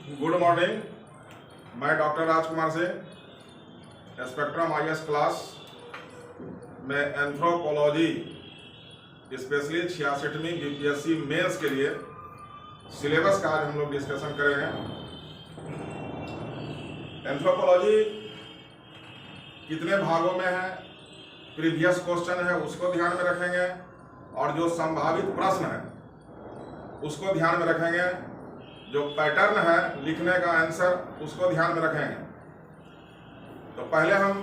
Good morning. मैं doctor राजकुमार से spectrum IS class में एंथ्रोपोलॉजी स्पेशली 66वीं BPSC मेंस के लिए सिलेबस का आज हम लोग डिस्कशन करेंगे। एंथ्रोपोलॉजी कितने भागों में है, प्रीवियस क्वेश्चन है उसको ध्यान में रखेंगे और जो संभावित प्रश्न है उसको ध्यान में रखेंगे, जो पैटर्न है लिखने का आंसर उसको ध्यान में रखेंगे। तो पहले हम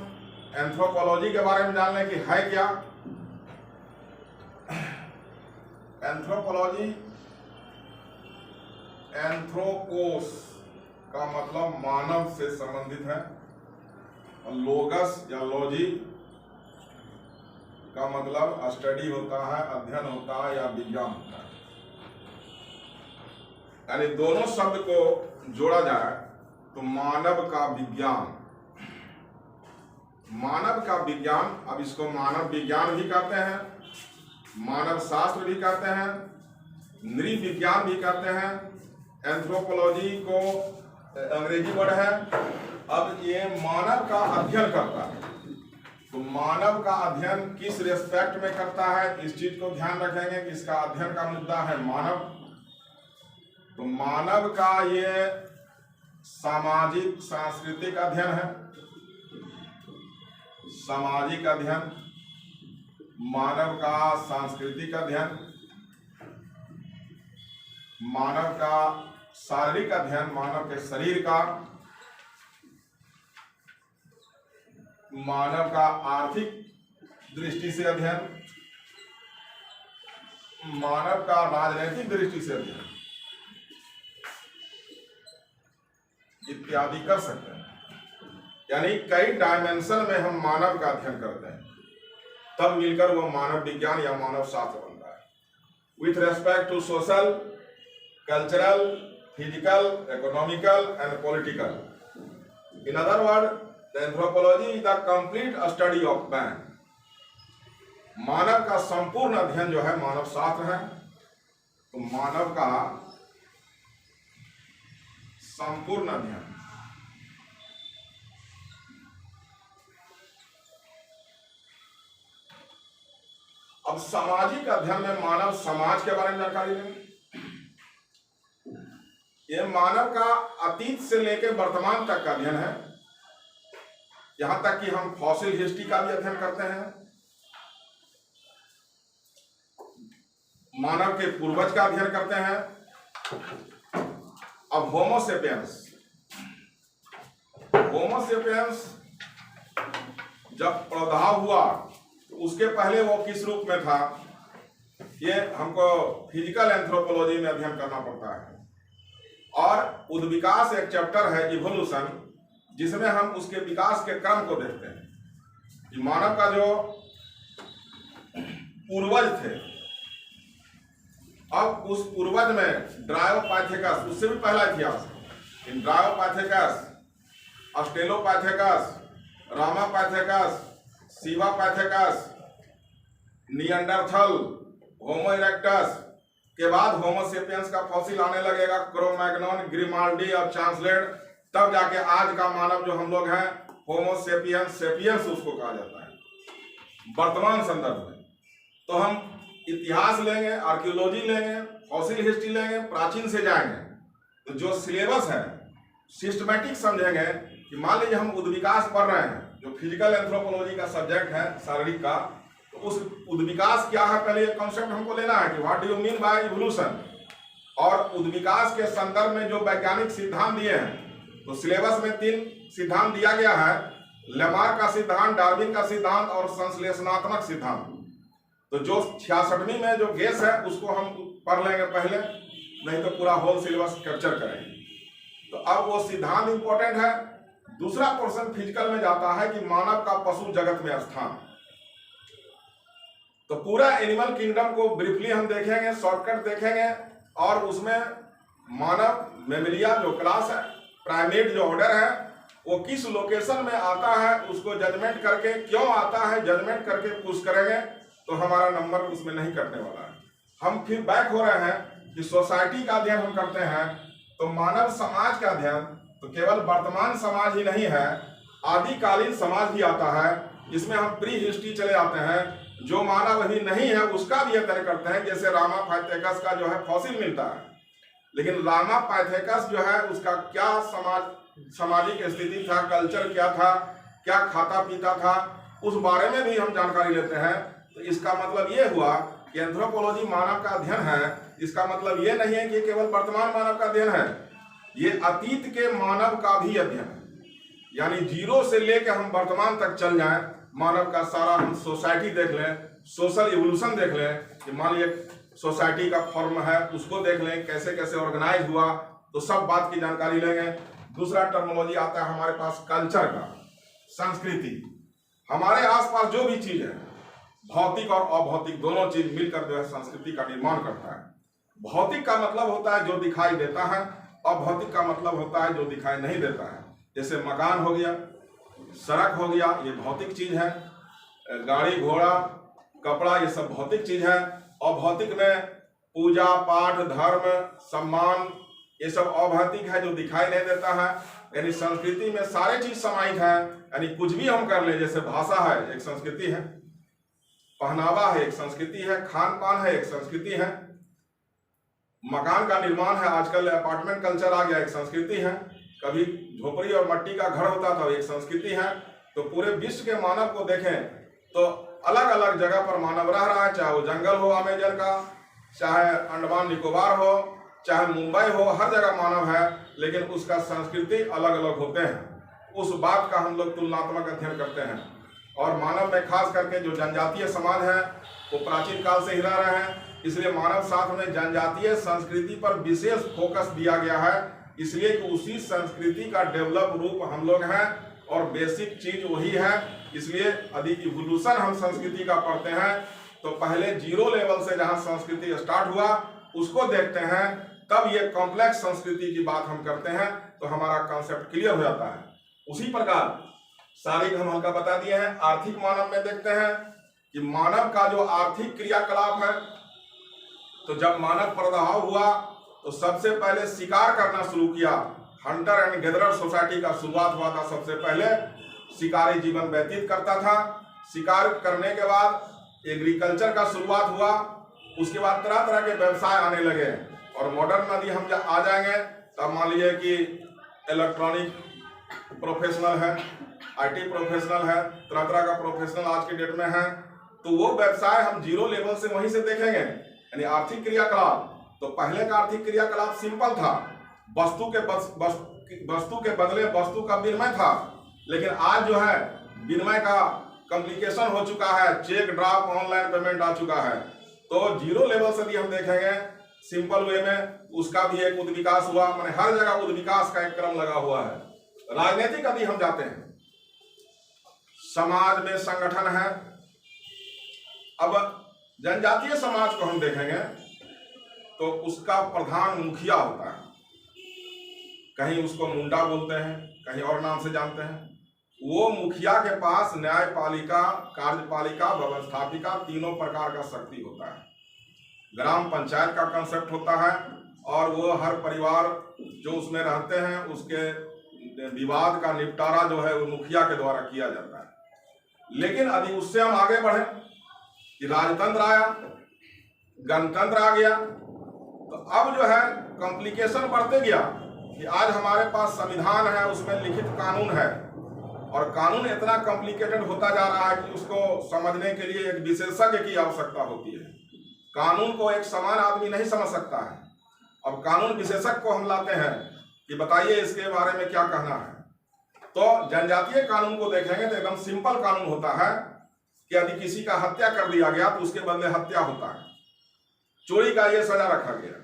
एंथ्रोपोलॉजी के बारे में जान लें कि है क्या। एंथ्रोपोलॉजी, एंथ्रोपोस का मतलब मानव से संबंधित है और लोगस या लॉजी का मतलब स्टडी होता है, अध्ययन होता है या विज्ञान होता है। यानी दोनों शब्द को जोड़ा जाए तो मानव का विज्ञान, मानव का विज्ञान। अब इसको मानव विज्ञान भी कहते हैं, मानव शास्त्र भी कहते हैं, नृविज्ञान भी कहते हैं। एंथ्रोपोलॉजी को अंग्रेजी वर्ड है। अब ये मानव का अध्ययन करता है, तो मानव का अध्ययन किस रेस्पेक्ट में करता है इस चीज को ध्यान रखेंगे कि इसका अध्ययन का मुद्दा है मानव। तो मानव का ये सामाजिक सांस्कृतिक अध्ययन है, सामाजिक अध्ययन, मानव का सांस्कृतिक अध्ययन, मानव का शारीरिक अध्ययन, मानव के शरीर का, मानव का आर्थिक दृष्टि से अध्ययन, मानव का राजनीतिक दृष्टि से अध्ययन इत्यादि कर सकते हैं। यानी कई डायमेंशन में हम मानव का अध्ययन करते हैं, तब मिलकर वो मानव विज्ञान या मानव शास्त्र बनता है। With respect to social, cultural, physical, economical and political. In other word, the anthropology is the complete study of man. मानव का संपूर्ण अध्ययन जो है मानव शास्त्र है। तो मानव का संपूर्ण अध्ययन। अब सामाजिक अध्ययन में मानव समाज के बारे में जानकारी लेंगे। यह मानव का अतीत से लेकर वर्तमान तक का अध्ययन है। यहां तक कि हम फॉसिल हिस्ट्री का भी अध्ययन करते हैं। मानव के पूर्वज का अध्ययन करते हैं। अब होमोसेपियंस, होमोसेपियंस जब प्रादुर्भाव हुआ तो उसके पहले वो किस रूप में था, ये हमको फिजिकल एंथ्रोपोलॉजी में अध्ययन करना पड़ता है। और उद्विकास एक चैप्टर है, इवोल्यूशन, जिसमें हम उसके विकास के क्रम को देखते हैं कि मानव का जो पूर्वज थे, अब उस पूर्वज में ड्रायोपाइथेकस, उससे भी पहला इतिहास, ड्रायोपाइथेकस, ऑस्ट्रेलोपाइथेकस, रामापाइथेकस, सीवापाइथेकस, निएंडरथल, होमो इरेक्टस के बाद होमोसेपियंस का फॉसिल आने लगेगा, क्रो-मैग्नन, ग्रिमाल्डी और चांसलेट। तब जाके आज का मानव जो हम लोग हैं होमोसेपियंस, सेपियंस उसको कहा जाता है वर्तमान संदर्भ में। तो हम इतिहास लेंगे, आर्कियोलॉजी लेंगे, फॉसिल हिस्ट्री लेंगे, प्राचीन से जाएंगे। तो जो सिलेबस है सिस्टमैटिक समझेंगे कि मान लीजिए हम उद्विकास पढ़ रहे हैं, जो फिजिकल एंथ्रोपोलॉजी का सब्जेक्ट है शारीरिक का, तो उस उद्विकास क्या है पहले ये कॉन्सेप्ट हमको लेना है कि what do you mean by evolution. और उद्विकास के संदर्भ में जो वैज्ञानिक सिद्धांत दिए हैं, तो सिलेबस में 3 सिद्धांत दिया गया है, लेमार्क का सिद्धांत, डार्विन का सिद्धांत और संश्लेषणात्मक सिद्धांत। तो जो 66वीं में जो गेस है उसको हम पढ़ लेंगे पहले, नहीं तो पूरा होल सिलेबस कैप्चर करेंगे। तो अब वो सिद्धांत इंपॉर्टेंट है। दूसरा पोर्शन फिजिकल में जाता है कि मानव का पशु जगत में स्थान। तो पूरा एनिमल किंगडम को ब्रीफली हम देखेंगे, शॉर्टकट देखेंगे, और उसमें मानव मेमिलिया जो क्लास है, प्राइमेट जो ऑर्डर है, वो किस लोकेशन में आता है उसको जजमेंट करके, क्यों आता है जजमेंट करके पुश करेंगे, तो हमारा नंबर उसमें नहीं कटने वाला है। हम फिर बैक हो रहे हैं कि सोसाइटी का अध्ययन हम करते हैं, तो मानव समाज का अध्ययन तो केवल वर्तमान समाज ही नहीं है, आदिकालीन समाज भी आता है। इसमें हम प्री हिस्ट्री चले आते हैं, जो मानव ही नहीं है उसका भी अध्ययन करते हैं। जैसे रामापाइथेकस का जो है फॉसिल मिलता है, लेकिन रामापाइथेकस जो है उसका क्या सामाजिक स्थिति था, कल्चर क्या था, क्या खाता पीता था, उस बारे में भी हम जानकारी लेते हैं। तो इसका मतलब ये हुआ कि एंथ्रोपोलॉजी मानव का अध्ययन है। इसका मतलब ये नहीं है कि केवल वर्तमान मानव का अध्ययन है, ये अतीत के मानव का भी अध्ययन है। यानी जीरो से लेकर हम वर्तमान तक चल जाएं, मानव का सारा हम सोसाइटी देख लें, सोशल इवोल्यूशन देख लें कि मान लीजिए सोसाइटी का फॉर्म है उसको देख लें, कैसे कैसे ऑर्गेनाइज हुआ, तो सब बात की जानकारी लेंगे। दूसरा टर्मिनोलॉजी आता है हमारे पास कल्चर का, संस्कृति। हमारे आसपास जो भी चीज है, भौतिक और अभौतिक दोनों चीज मिलकर जो है संस्कृति का निर्माण करता है। भौतिक का मतलब होता है जो दिखाई देता है, अभौतिक का मतलब होता है जो दिखाई नहीं देता है। जैसे मकान हो गया, सड़क हो गया, ये भौतिक चीज है। गाड़ी घोड़ा कपड़ा ये सब भौतिक चीज है। अभौतिक में पूजा पाठ धर्म सम्मान ये सब अभौतिक है जो दिखाई नहीं देता है। यानी संस्कृति में सारे चीज समाहित है। यानी कुछ भी हम कर ले, जैसे भाषा है एक संस्कृति है, पहनावा है एक संस्कृति है, खान पान है एक संस्कृति है, मकान का निर्माण है, आजकल अपार्टमेंट कल्चर आ गया, एक संस्कृति है। कभी झोपड़ी और मट्टी का घर होता था, एक संस्कृति है। तो पूरे विश्व के मानव को देखें तो अलग अलग जगह पर मानव रह रहा है, चाहे वो जंगल हो अमेजन का, चाहे अंडमान निकोबार हो, चाहे मुंबई हो, हर जगह मानव है, लेकिन उसका संस्कृति अलग अलग होते हैं। उस बात का हम लोग तुलनात्मक अध्ययन करते हैं। और मानव में खास करके जो जनजातीय समाज है वो प्राचीन काल से ही रह रहे हैं, इसलिए मानव शास्त्र में जनजातीय संस्कृति पर विशेष फोकस दिया गया है। इसलिए कि उसी संस्कृति का डेवलप रूप हम लोग हैं और बेसिक चीज वही है। इसलिए यदि इवोल्यूशन हम संस्कृति का पढ़ते हैं तो पहले जीरो लेवल से जहां संस्कृति स्टार्ट हुआ उसको देखते हैं, तब ये कॉम्प्लेक्स संस्कृति की बात हम करते हैं, तो हमारा कॉन्सेप्ट क्लियर हो जाता है। उसी प्रकार शारीरिक हम हल्का बता दिए हैं। आर्थिक मानव में देखते हैं कि मानव का जो आर्थिक क्रियाकलाप है, तो जब मानव प्रभाव हुआ तो सबसे पहले शिकार करना शुरू किया। हंटर एंड गैदरर सोसाइटी का शुरुआत हुआ था। सबसे पहले शिकारी जीवन व्यतीत करता था। शिकार करने के बाद एग्रीकल्चर का शुरुआत हुआ। उसके बाद तरह तरह के व्यवसाय आने लगे। और मॉडर्न यदि हम आ जाएंगे तब मान लीजिए कि इलेक्ट्रॉनिक प्रोफेशनल है, IT प्रोफेशनल है, तरह तरह का प्रोफेशनल आज के डेट में है। तो वो व्यवसाय हम जीरो लेवल से वहीं से देखेंगे। यानी आर्थिक क्रियाकलाप, तो पहले का आर्थिक क्रियाकलाप सिंपल था, वस्तु के बदले वस्तु का विनिमय था। लेकिन आज जो है विनिमय का कॉम्प्लिकेशन हो चुका है, चेक ड्राफ्ट ऑनलाइन पेमेंट आ चुका है। तो जीरो लेवल से भी हम देखेंगे सिंपल वे में, उसका भी एक उद्विकास हुआ। मैंने हर जगह उद्विकास का एक क्रम लगा हुआ है। राजनीतिक यदि हम जाते हैं, समाज में संगठन है। अब जनजातीय समाज को हम देखेंगे तो उसका प्रधान मुखिया होता है। कहीं उसको मुंडा बोलते हैं, कहीं और नाम से जानते हैं। वो मुखिया के पास न्यायपालिका, कार्यपालिका, व्यवस्थापिका तीनों प्रकार का शक्ति होता है। ग्राम पंचायत का कंसेप्ट होता है और वो हर परिवार जो उसमें रहते हैं उसके विवाद का निपटारा जो है वो मुखिया के द्वारा किया जाता है। लेकिन यदि उससे हम आगे बढ़े कि राजतंत्र आया, गणतंत्र आ गया, तो अब जो है कॉम्प्लिकेशन बढ़ते गया कि आज हमारे पास संविधान है, उसमें लिखित कानून है। और कानून इतना कॉम्प्लिकेटेड होता जा रहा है कि उसको समझने के लिए एक विशेषज्ञ की आवश्यकता होती है। कानून को एक समान आदमी नहीं समझ सकता है। अब कानून विशेषज्ञ को हम लाते हैं कि बताइए इसके बारे में क्या कहना है। तो जनजातीय कानून को देखेंगे तो एकदम सिंपल कानून होता है कि यदि किसी का हत्या कर दिया गया तो उसके बदले हत्या होता है, चोरी का ये सजा रखा गया।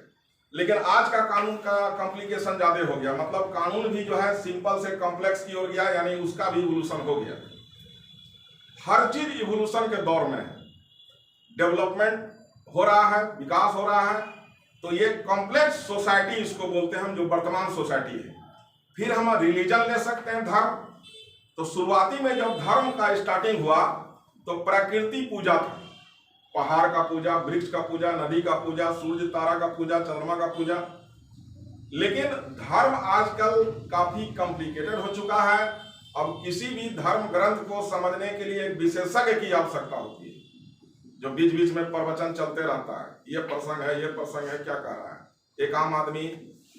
लेकिन आज का कानून का कॉम्प्लिकेशन ज्यादा हो गया, मतलब कानून भी जो है सिंपल से कॉम्प्लेक्स की ओर गया, यानी उसका भी इवोल्यूशन हो गया। हर चीज इवोल्यूशन के दौर में है, डेवलपमेंट हो रहा है, विकास हो रहा है। तो ये कॉम्प्लेक्स सोसाइटी इसको बोलते हैं हम, जो वर्तमान सोसाइटी है। फिर हम रिलीजन ले सकते हैं, धर्म। तो शुरुआती में जब धर्म का स्टार्टिंग हुआ तो प्रकृति पूजा था, पहाड़ का पूजा, वृक्ष का पूजा, नदी का पूजा, सूर्य तारा का पूजा, चंद्रमा का पूजा। लेकिन धर्म आजकल काफी कॉम्प्लिकेटेड हो चुका है। अब किसी भी धर्म ग्रंथ को समझने के लिए एक विशेषज्ञ की आवश्यकता होती है, जो बीच बीच में प्रवचन चलते रहता है, ये प्रसंग है, ये प्रसंग है, क्या कह रहा है। एक आम आदमी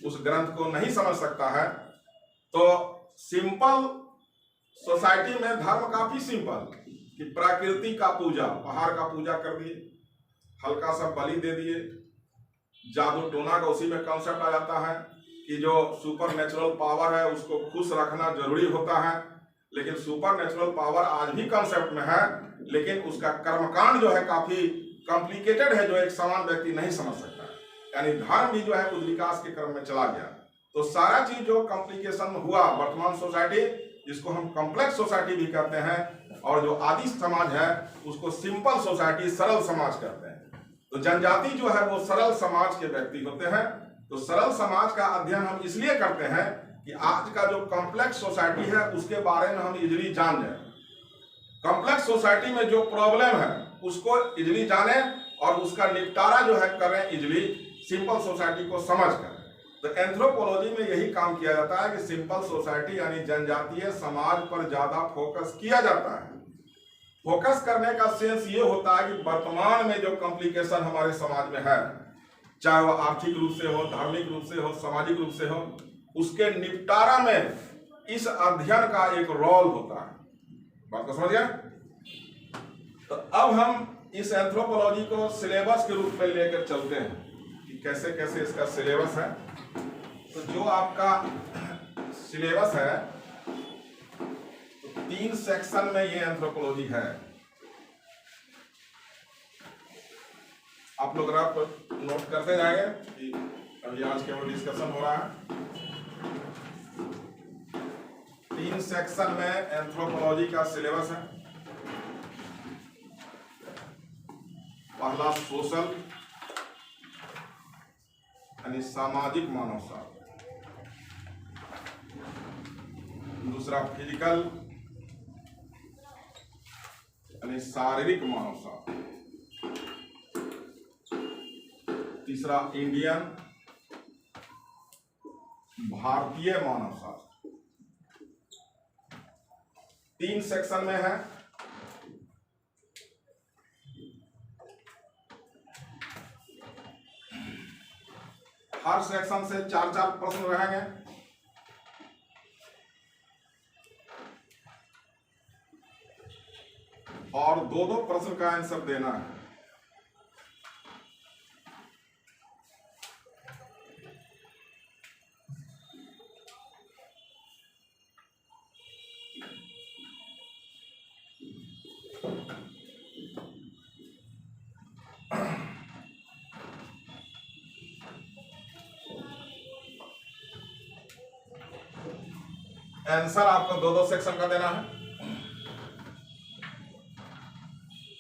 उस ग्रंथ को नहीं समझ सकता है। तो सिंपल सोसाइटी में धर्म काफी सिंपल, कि प्रकृति का पूजा, पहाड़ का पूजा कर दिए, हल्का सा बलि दे दिए, जादू टोना का उसी में कॉन्सेप्ट आ जाता है कि जो सुपर नेचुरल पावर है उसको खुश रखना जरूरी होता है। लेकिन सुपर नेचुरल पावर आज भी कॉन्सेप्ट में है, लेकिन उसका कर्मकांड जो है काफी कॉम्प्लिकेटेड है, जो एक सामान्य व्यक्ति नहीं समझ सकता है। यानी धर्म भी जो है उद्विकास के क्रम में चला गया। तो सारा चीज जो कॉम्प्लिकेशन हुआ वर्तमान सोसाइटी, जिसको हम कॉम्प्लेक्स सोसाइटी भी कहते हैं, और जो आदि समाज है उसको सिंपल सोसाइटी, सरल समाज कहते हैं। तो जनजाति जो है वो सरल समाज के व्यक्ति होते हैं। तो सरल समाज का अध्ययन हम इसलिए करते हैं कि आज का जो कॉम्प्लेक्स सोसाइटी है उसके बारे में हम इजीली जान जाए। कॉम्प्लेक्स सोसाइटी में जो प्रॉब्लम है उसको इजीली जाने और उसका निपटारा जो है करें इजीली, सिंपल सोसाइटी को समझ कर। तो एंथ्रोपोलॉजी में यही काम किया जाता है कि सिंपल सोसाइटी यानी जनजातीय समाज पर ज्यादा फोकस किया जाता है। फोकस करने का सेंस ये होता है कि वर्तमान में जो कॉम्प्लिकेशन हमारे समाज में है, चाहे वो आर्थिक रूप से हो, धार्मिक रूप से हो, सामाजिक रूप से हो, उसके निपटारा में इस अध्ययन का एक रोल होता है। बात को समझ गए? तो अब हम इस एंथ्रोपोलॉजी को सिलेबस के रूप में लेकर चलते हैं कि कैसे कैसे इसका सिलेबस है। तो जो आपका सिलेबस है, तो 3 सेक्शन में ये एंथ्रोपोलॉजी है। आप लोग रफ नोट करते जाएंगे कि अभी आज केवल डिस्कशन हो रहा है। 3 सेक्शन में एंथ्रोपोलॉजी का सिलेबस है। पहला सोशल यानी सामाजिक मानवशास्त्र, दूसरा फिजिकल यानी शारीरिक मानवशास्त्र, तीसरा इंडियन भारतीय मानवशास्त्र। 3 सेक्शन में है। हर सेक्शन से 4-4 प्रश्न रहेंगे। और 2-2 प्रश्न का आंसर देना है। आंसर आपको 2-2 सेक्शन का देना है।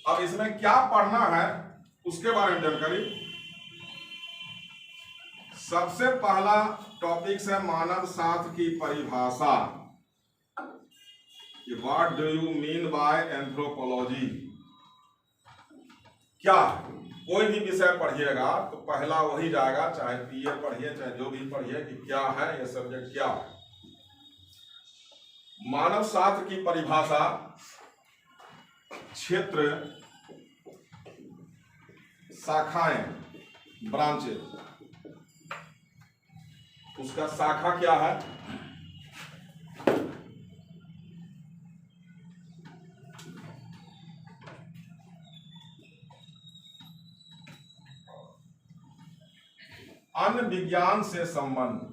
अब इसमें क्या पढ़ना है उसके बारे में जानकारी। सबसे पहला टॉपिक है मानव शास्त्र की परिभाषा। What do you mean by anthropology? क्या कोई भी विषय पढ़िएगा तो पहला वही जाएगा, चाहे बीए पढ़िए चाहे जो भी पढ़िए, कि क्या है ये सब्जेक्ट, क्या है। मानव शास्त्र की परिभाषा, क्षेत्र, शाखाएं, ब्रांचेस। उसका शाखा क्या है, अन्य विज्ञान से संबंध,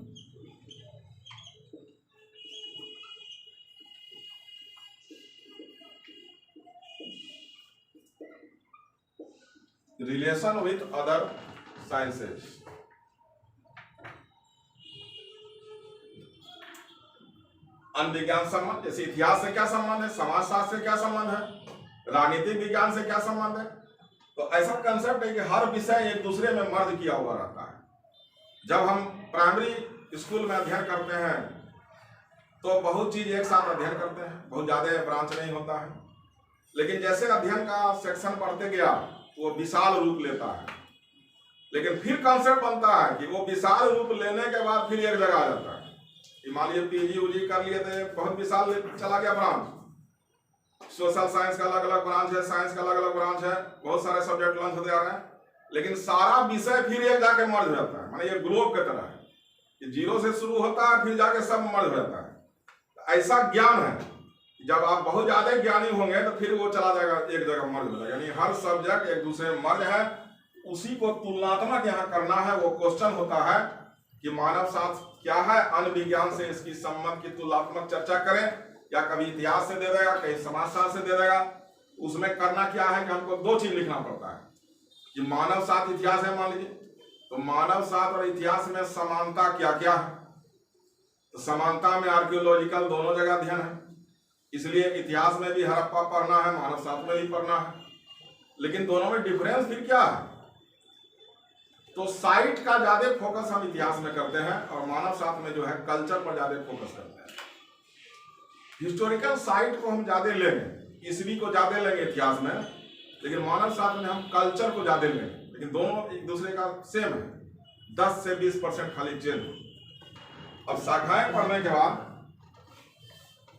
रिलेशन विथ अदर साइंसेस। अन्य विज्ञान संबंध, जैसे इतिहास से क्या संबंध है, समाजशास्त्र से क्या संबंध है, राजनीतिक विज्ञान से क्या संबंध है। तो ऐसा कंसेप्ट है कि हर विषय एक दूसरे में मर्ज किया हुआ रहता है। जब हम प्राइमरी स्कूल में अध्ययन करते हैं तो बहुत चीज एक साथ अध्ययन करते हैं, बहुत ज्यादा ब्रांच नहीं होता है। लेकिन जैसे अध्ययन का सेक्शन बढ़ते गया वो विशाल रूप लेता है। लेकिन फिर कॉन्सेप्ट बनता है कि वो विशाल रूप लेने के बाद फिर एक जगह आ जाता है कि मान लीजिए पीजी उजी कर लिए थे, बहुत विशाल चला गया ब्रांच। सोशल साइंस का अलग अलग ब्रांच है, साइंस का अलग अलग ब्रांच है, बहुत सारे सब्जेक्ट लॉन्च होते आ रहे हैं, लेकिन सारा विषय फिर एक जाके मर्ज हो जाता है। माने ये ग्लोब की तरह है कि जीरो से शुरू होता है, फिर जाके सब मर्ज हो जाता है। ऐसा ज्ञान है, जब आप बहुत ज्यादा ज्ञानी होंगे तो फिर वो चला जाएगा, एक जगह मर्ज हो जाएगा। यानी हर सब्जेक्ट एक दूसरे में मर्ज है, उसी को तुलनात्मक यहाँ करना है। वो क्वेश्चन होता है कि मानव शास्त्र क्या है, अन्य विज्ञान से इसकी संबंध की तुलनात्मक चर्चा करें, या कभी इतिहास से दे देगा, कहीं समाजशास्त्र से दे देगा। उसमें करना क्या है कि हमको दो चीज लिखना पड़ता है कि मानव शास्त्र इतिहास है, मान लीजिए, तो मानव शास्त्र और इतिहास में समानता क्या क्या है। तो समानता में आर्कियोलॉजिकल दोनों जगह अध्ययन है, इसलिए इतिहास में भी हड़प्पा पढ़ना है, मानव शास्त्र में भी पढ़ना है। लेकिन दोनों में डिफरेंस फिर क्या है, तो साइट का ज्यादा फोकस हम इतिहास में करते हैं और मानव शास्त्र में जो है कल्चर पर ज्यादा फोकस करते हैं। हिस्टोरिकल साइट को हम ज्यादा लेंगे, ईस्वी को ज्यादा लेंगे इतिहास में, लेकिन मानव शास्त्र में हम कल्चर को ज्यादा लेंगे। लेकिन दोनों एक दूसरे का सेम है, 10 से 20% खाली चेंज। अब शाखाएं पढ़ने के बाद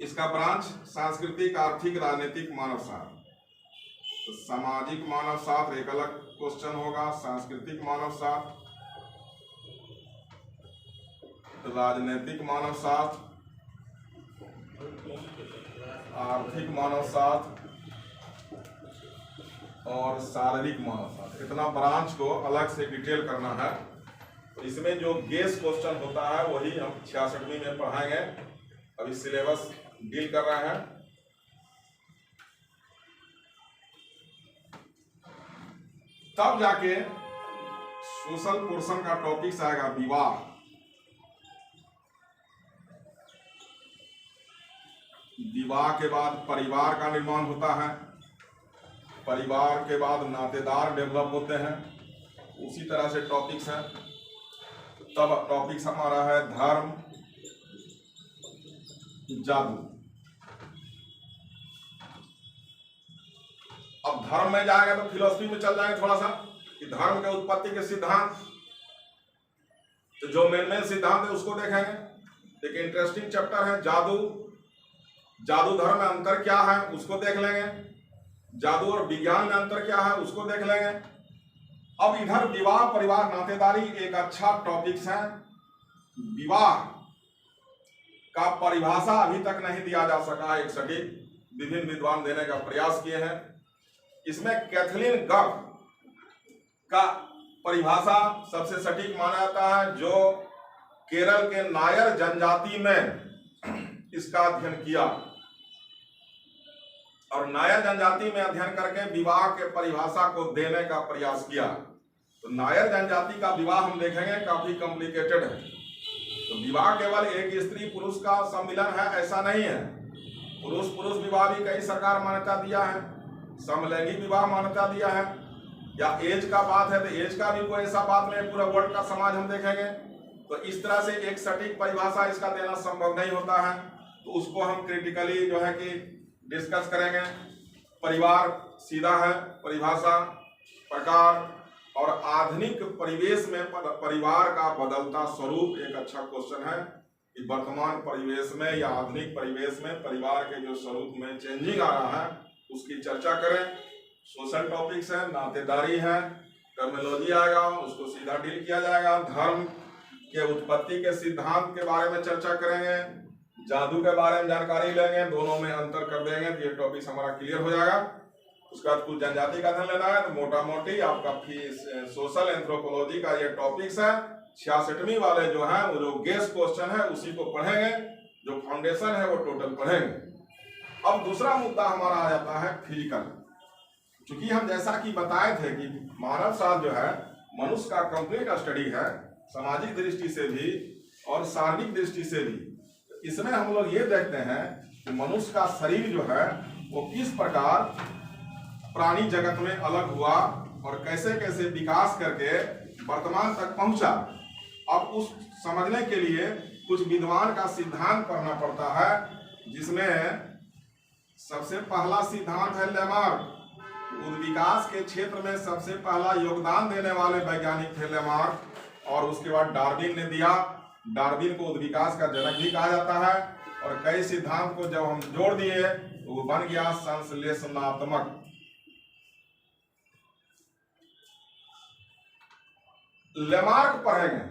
इसका ब्रांच सांस्कृतिक, आर्थिक, राजनीतिक मानव शास्त्र। तो सामाजिक मानव शास्त्र एक अलग क्वेश्चन होगा, सांस्कृतिक मानव शास्त्र, राजनीतिक मानव शास्त्र, आर्थिक मानव शास्त्र और शारीरिक मानव शास्त्र। इतना ब्रांच को अलग से डिटेल करना है। तो इसमें जो गेस क्वेश्चन होता है वही हम 66वीं में पढ़ाएंगे। अभी सिलेबस डील कर रहे हैं। तब जाके सोशल पोर्शन का टॉपिक आएगा विवाह। विवाह के बाद परिवार का निर्माण होता है, परिवार के बाद नातेदार डेवलप होते हैं, उसी तरह से टॉपिक्स हैं। तब टॉपिक्स हमारा है धर्म, जादू। अब धर्म में जाएगा तो फिलोसफी में चल जाएंगे थोड़ा सा कि धर्म के उत्पत्ति के सिद्धांत, तो जो मेन सिद्धांत है उसको देखेंगे। एक इंटरेस्टिंग चैप्टर है जादू। जादू धर्म में अंतर क्या है उसको देख लेंगे, जादू और विज्ञान में अंतर क्या है उसको देख लेंगे। अब इधर विवाह, परिवार, नातेदारी एक अच्छा टॉपिक्स है। विवाह का परिभाषा अभी तक नहीं दिया जा सका एक सटीक, विभिन्न विद्वान देने का प्रयास किए हैं। इसमें कैथलीन गफ का परिभाषा सबसे सटीक माना जाता है, जो केरल के नायर जनजाति में इसका अध्ययन किया और नायर जनजाति में अध्ययन करके विवाह के परिभाषा को देने का प्रयास किया। तो नायर जनजाति का विवाह हम देखेंगे काफी कॉम्प्लिकेटेड है। तो विवाह केवल एक स्त्री पुरुष का सम्मिलन है ऐसा नहीं है। पुरुष पुरुष विवाह भी कई सरकार मान्यता दिया है, समलैंगिक विवाह मान्यता दिया है, या एज का बात है तो एज का भी कोई ऐसा बात नहीं, पूरा वर्ल्ड का समाज हम देखेंगे। तो इस तरह से एक सटीक परिभाषा इसका देना संभव नहीं होता है। तो उसको हम क्रिटिकली जो है कि डिस्कस करेंगे। परिवार सीधा है परिभाषा, प्रकार और आधुनिक परिवेश में परिवार का बदलता स्वरूप एक अच्छा क्वेश्चन है कि वर्तमान परिवेश में या आधुनिक परिवेश में परिवार के जो स्वरूप में चेंजिंग आ रहा है उसकी चर्चा करें। सोशल टॉपिक्स है, नातेदारी है, टर्मिनोलॉजी आएगा, उसको सीधा डील किया जाएगा। धर्म के उत्पत्ति के सिद्धांत के बारे में चर्चा करेंगे, जादू के बारे में जानकारी लेंगे, दोनों में अंतर कर देंगे तो ये टॉपिक हमारा क्लियर हो जाएगा। उसके बाद कुछ जनजाति का अध्ययन लेना है तो मोटा मोटी आपका सोशल एंथ्रोपोलॉजी का ये टॉपिक्स है। 66वीं वाले जो है वो जो गेस क्वेश्चन है उसी को पढ़ेंगे, जो फाउंडेशन है वो टोटल पढ़ेंगे। अब दूसरा मुद्दा हमारा आ जाता है फिजिकल। क्योंकि हम जैसा कि बताए थे कि मानव शास्त्र जो है मनुष्य का कंप्लीट स्टडी है, सामाजिक दृष्टि से भी और शारीरिक दृष्टि से भी। इसमें हम लोग ये देखते हैं कि मनुष्य का शरीर जो है वो किस प्रकार प्राणी जगत में अलग हुआ और कैसे कैसे विकास करके वर्तमान तक पहुंचा। अब उस समझने के लिए कुछ विद्वान का सिद्धांत पढ़ना पड़ता है, जिसमें सबसे पहला सिद्धांत है लेमार्क। उद्विकास के क्षेत्र में सबसे पहला योगदान देने वाले वैज्ञानिक थे लेमार्क, और उसके बाद डार्विन ने दिया। डार्विन को उद्विकास का जनक भी कहा जाता है, और कई सिद्धांत को जब हम जोड़ दिए तो वो बन गया संश्लेषणात्मक। लेमार्क पढ़ेंगे,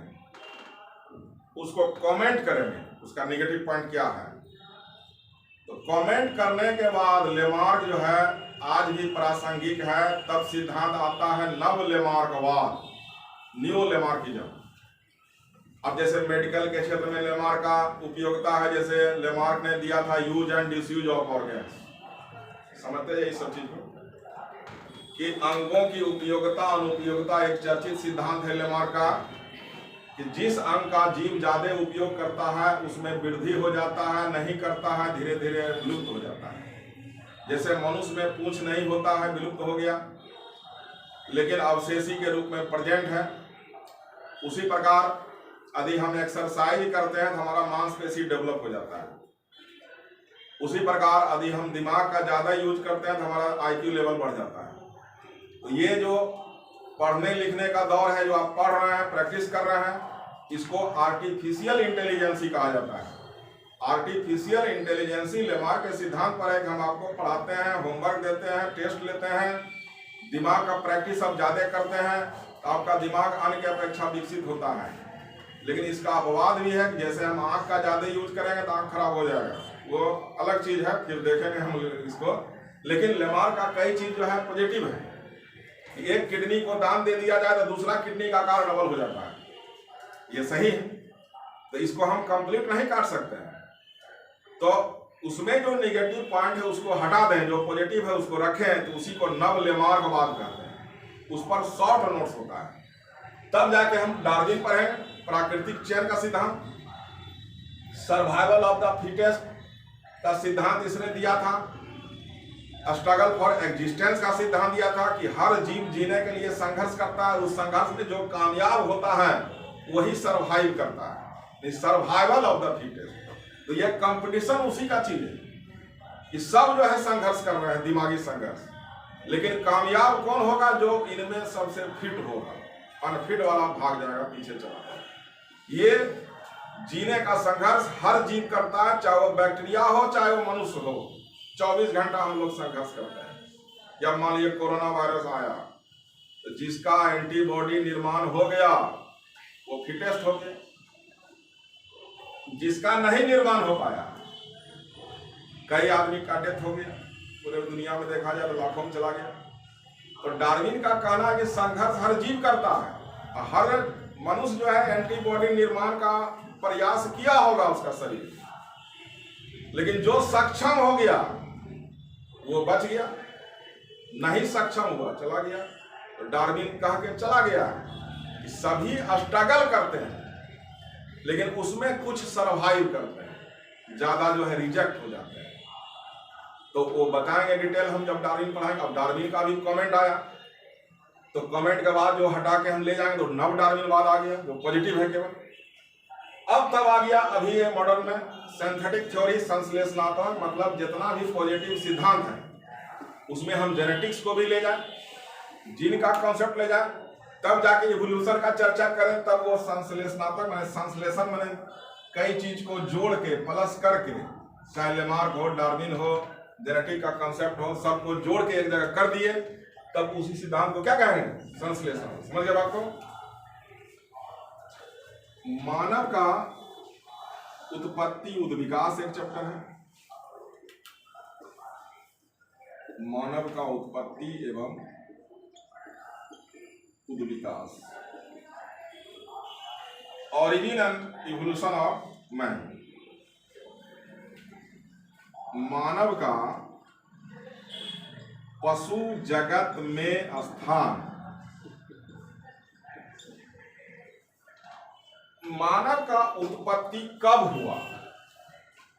उसको कमेंट करेंगे, उसका नेगेटिव पॉइंट क्या है। तो कमेंट करने के बाद लेमार्क जो है आज भी प्रासंगिक है। तब सिद्धांत आता है नव लेमार्कवाद, न्यू लेमार्किज्म। अब जैसे मेडिकल के क्षेत्र में लेमार्क का उपयोगिता है, जैसे लेमार्क ने दिया था use and disuse of organs. समझते हैं इस सब चीज को कि अंगों की उपयोगिता अनुपयोगिता एक चर्चित सिद्धांत है लेमार्क का, कि जिस अंग का जीव ज्यादा उपयोग करता है उसमें वृद्धि हो जाता है, नहीं करता है धीरे धीरे विलुप्त हो जाता है। जैसे मनुष्य में पूंछ नहीं होता है, विलुप्त हो गया, लेकिन अवशेषी के रूप में प्रेजेंट है। उसी प्रकार यदि हम एक्सरसाइज करते हैं तो हमारा मांसपेशी डेवलप हो जाता है। उसी प्रकार यदि हम दिमाग का ज्यादा यूज करते हैं तो हमारा आईक्यू लेवल बढ़ जाता है। तो ये जो पढ़ने लिखने का दौर है, जो आप पढ़ रहे हैं, प्रैक्टिस कर रहे हैं, इसको आर्टिफिशियल इंटेलिजेंसी कहा जाता है। आर्टिफिशियल इंटेलिजेंसी लेमार्क के सिद्धांत पर है कि हम आपको पढ़ाते हैं, होमवर्क देते हैं, टेस्ट लेते हैं, दिमाग का प्रैक्टिस आप ज्यादा करते हैं तो आपका दिमाग अन्य की अपेक्षा विकसित होता है। लेकिन इसका अपवाद भी है कि जैसे हम आँख का ज्यादा यूज करेंगे तो आँख खराब हो जाएगा, वो अलग चीज है, फिर देखेंगे हम इसको। लेकिन लेमार्क का कई चीज जो है पॉजिटिव है। एक किडनी को दान दे दिया जाए तो दूसरा किडनी का आकार डबल हो जाता है, ये सही है। तो इसको हम कंप्लीट नहीं काट सकते हैं, तो उसमें जो नेगेटिव पॉइंट है उसको हटा दें, जो पॉजिटिव है उसको रखें, तो उसी को नव लेमार्कवाद कहते हैं। उस पर शॉर्ट नोट्स होता है। तब जाके हम डार्विन पढ़ें, प्राकृतिक चयन का सिद्धांत, सर्वाइवल ऑफ द फिटेस्ट का सिद्धांत इसने दिया था, स्ट्रगल फॉर एग्जिस्टेंस का सिद्धांत दिया था कि हर जीव जीने के लिए संघर्ष करता है, उस संघर्ष में जो कामयाब होता है वही सर्वाइव करता है, सर्वाइवल ऑफ द फिटेस्ट। तो ये कंपटीशन उसी का चीज है कि सब जो है संघर्ष कर रहे हैं, दिमागी संघर्ष, लेकिन कामयाब कौन होगा, जो इनमें सबसे फिट होगा। अनफिट वाला भाग जाएगा, पीछे चला जाएगा। ये जीने का संघर्ष हर जीव करता है, चाहे वो बैक्टीरिया हो चाहे वो मनुष्य हो। 24 घंटा हम लोग संघर्ष करते हैं। जब मान लीजिए कोरोना वायरस आया तो जिसका एंटीबॉडी निर्माण हो गया वो फिटेस्ट हो गया, जिसका नहीं निर्माण हो पाया, कई आदमी का डेथ हो गया, पूरे दुनिया में देखा जाए तो लाखों में चला गया। तो डार्विन का कहना है कि संघर्ष हर जीव करता है, हर मनुष्य जो है एंटीबॉडी निर्माण का प्रयास किया होगा उसका शरीर, लेकिन जो सक्षम हो गया वो बच गया, नहीं सक्षम हुआ चला गया। तो डार्विन कह के चला गया कि सभी स्ट्रगल करते हैं लेकिन उसमें कुछ सरवाइव करते हैं, ज्यादा जो है रिजेक्ट हो जाते हैं। तो वो बताएंगे डिटेल हम जब डार्विन पढ़ाएंगे। अब डार्विन का भी कमेंट आया, तो कमेंट के बाद जो हटा के हम ले जाएंगे तो नव डार्विनवाद आ गया, जो पॉजिटिव है केवल। अब तब आ गया अभी ये मॉडर्न में सिंथेटिक थ्योरी, संश्लेषणात्मक, मतलब जितना भी पॉजिटिव सिद्धांत है उसमें हम जेनेटिक्स को भी ले जाए, जीन का कॉन्सेप्ट ले जाए, तब जाके इवोल्यूशन का चर्चा करें। तब वो संश्लेषणात्मक मैंने संश्लेषण मैंने कई चीज को जोड़ के प्लस करके, चाहे लेमार्क हो, डार्विन हो, जेनेटिक का कॉन्सेप्ट हो, सबको जोड़ के एक जगह कर दिए, तब उसी सिद्धांत को क्या कहेंगे, संश्लेषण। समझ गए बात को। मानव का उत्पत्ति उद्विकास एक चैप्टर है, मानव का उत्पत्ति एवं उद्विकास, origin and evolution of man. मानव का पशु जगत में स्थान, मानव का उत्पत्ति कब हुआ,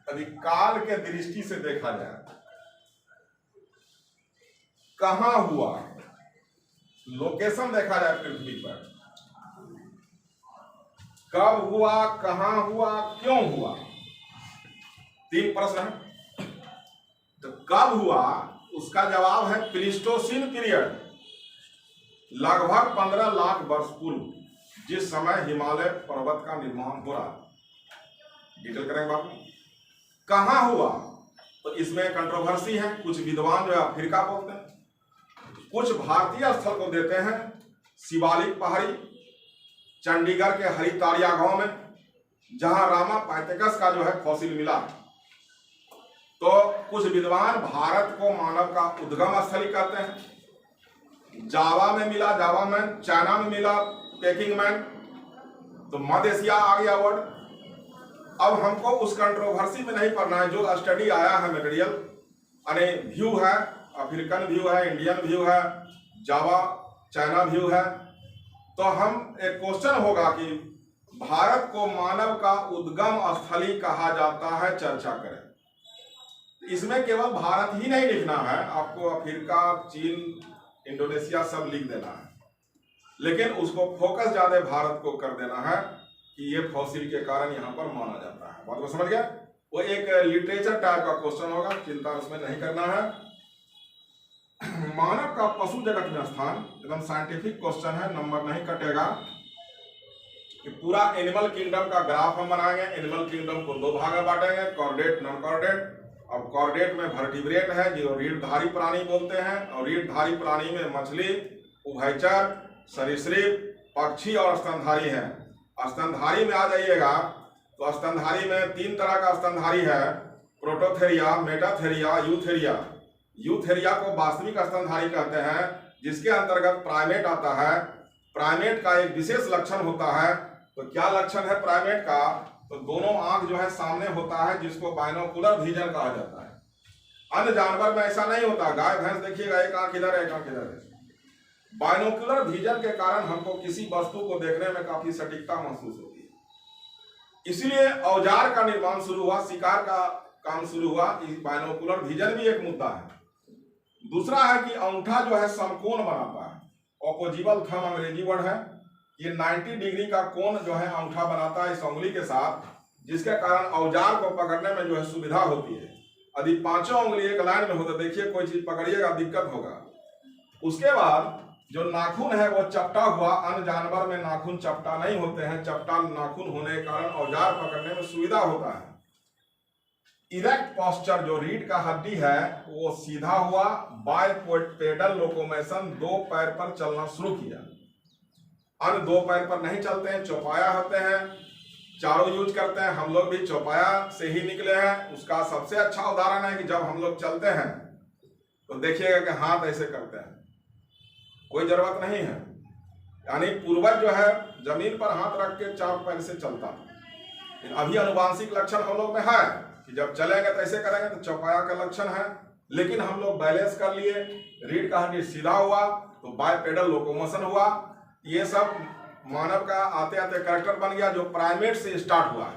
यदि काल के दृष्टि से देखा जाए, कहां हुआ, लोकेशन देखा जाए पृथ्वी पर, कब हुआ, कहां हुआ, क्यों हुआ, 3 प्रश्न है। तो कब हुआ उसका जवाब है प्लीस्टोसीन पीरियड, लगभग 15 लाख वर्ष पूर्व, जिस समय हिमालय पर्वत का निर्माण हो रहा। डिटेल करेंगे बात में कहाँ हुआ, तो इसमें कंट्रोवर्सी है। कुछ विद्वान जो है अफ्रीका बोलते हैं, कुछ भारतीय स्थल को देते हैं शिवालिक पहाड़ी, चंडीगढ़ के हरिताड़िया गांव में, जहां रामापाइथेकस का जो है फॉसिल मिला। तो कुछ विद्वान भारत को मानव का उद्गम स्थली कहते हैं। जावा में मिला, जावा में, चाइना में मिला, पेकिंग में, तो मध्य एशिया आ गया वर्ड। अब हमको उस कंट्रोवर्सी में नहीं पढ़ना है। जो स्टडी आया है मटेरियल, यानी व्यू है, अफ्रीकन व्यू है, इंडियन व्यू है, जावा चाइना व्यू है। तो हम एक क्वेश्चन होगा कि भारत को मानव का उद्गम स्थली कहा जाता है, चर्चा करें। इसमें केवल भारत ही नहीं लिखना है, आपको अफ्रीका, चीन, इंडोनेशिया सब लिख देना है, लेकिन उसको फोकस ज्यादा भारत को कर देना है कि ये फॉसिल के कारण यहाँ पर माना जाता है। बात को समझ गया? वो एक लिटरेचर टाइप का क्वेश्चन होगा, चिंता उसमें नहीं करना है। मानव का पशु जगत में स्थान एकदम साइंटिफिक क्वेश्चन है, नंबर नहीं कटेगा। कि पूरा एनिमल किंगडम का ग्राफ हम बनाएंगे। एनिमल किंगडम को दो भाग में बांटेंगे, कॉर्डेट, नॉन कॉर्डेट। अब कॉर्डेट में वर्टिब्रेट है, जो रीढ़धारी प्राणी बोलते हैं, और रीढ़धारी प्राणी में मछली, उभयचर, सरीसृप, पक्षी और स्तनधारी है। स्तनधारी में आ जाइएगा तो स्तनधारी में 3 तरह का स्तनधारी है, प्रोटोथेरिया, मेटाथेरिया, यूथेरिया। यूथेरिया को वास्तविक स्तनधारी कहते हैं, जिसके अंतर्गत प्राइमेट आता है। प्राइमेट का एक विशेष लक्षण होता है। तो क्या लक्षण है प्राइमेट का? तो दोनों आंख जो है सामने होता है, जिसको बाइनोकुलर विजन कहा जाता है। अन्य जानवर में ऐसा नहीं होता। गाय भैंस देखिएगा, एक आंख इधर है, एक आंख इधर है। बाइनोकुलर विजन के कारण हमको किसी वस्तु को देखने में काफी सटीकता महसूस होती है। इसलिए औजार का निर्माण शुरू हुआ, शिकार का काम शुरू हुआ। बाइनोकुलर विजन भी एक मुद्दा है। दूसरा है कि अंगूठा जो है समकोण बनाता है। ऑपोजिबल थंब अंग्रेजी वर्ड है। ये 90 डिग्री का कोण जो है अंगूठा बनाता है इस उंगली के साथ, जिसके कारण औजार को पकड़ने में जो है सुविधा होती है। यदि 5 उंगली एक लाइन में हो तो देखिए कोई चीज पकड़िएगा दिक्कत होगा। उसके बाद जो नाखून है वो चपटा हुआ। अन्य जानवर में नाखून चपटा नहीं होते हैं। चपटा नाखून होने के कारण औजार पकड़ने में सुविधा होता है। इरेक्ट पोस्चर, जो रीढ़ का हड्डी है वो सीधा हुआ। बाइपेडल लोकोमोशन, 2 पैर पर चलना शुरू किया। अन्य 2 पैर पर नहीं चलते हैं, चौपाया होते हैं, चारों यूज करते हैं। हम लोग भी चौपाया से ही निकले हैं। उसका सबसे अच्छा उदाहरण है कि जब हम लोग चलते हैं तो देखिएगा कि हाथ ऐसे करते हैं, कोई जरूरत नहीं है। यानी पूर्वज जो है जमीन पर हाथ रख के 4 पैर से चलता। अभी आनुवांशिक लक्षण हम लोग में है कि जब चलेंगे तो ऐसे करेंगे, तो चौपाया का लक्षण है। लेकिन हम लोग बैलेंस कर लिए, रीढ़ का हड्डी सीधा हुआ तो बाइपेडल लोकोमोशन हुआ। ये सब मानव का आते आते कैरेक्टर बन गया, जो प्राइमेट से स्टार्ट हुआ है।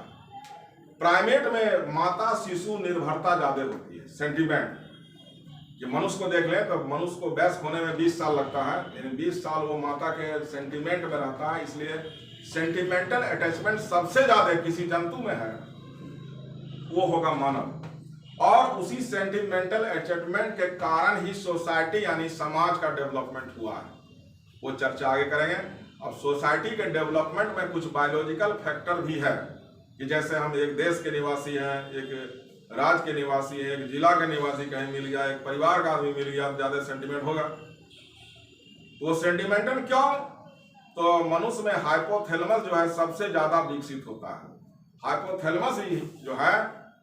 प्राइमेट में माता शिशु निर्भरता ज्यादा होती है, सेंटिमेंट। कि मनुष्य को देख लें तो मनुष्य को वयस्क होने में 20 साल लगता है, लेकिन 20 साल वो माता के सेंटिमेंट में रहता है। इसलिए सेंटिमेंटल अटैचमेंट सबसे ज्यादा किसी जंतु में है, वो होगा मानव। और उसी सेंटिमेंटल अटैचमेंट के कारण ही सोसाइटी यानी समाज का डेवलपमेंट हुआ है। वो चर्चा आगे करेंगे। अब सोसाइटी के डेवलपमेंट में कुछ बायोलॉजिकल फैक्टर भी है कि जैसे हम एक देश के निवासी हैं, एक राज्य के निवासी हैं, एक जिला के निवासी कहीं मिल गया, एक परिवार का आदमी मिल गया, ज्यादा सेंटिमेंट होगा। तो सेंटिमेंटल क्यों? तो मनुष्य में हाइपोथैलेमस जो है सबसे ज्यादा विकसित होता है। हाइपोथैलेमस ही जो है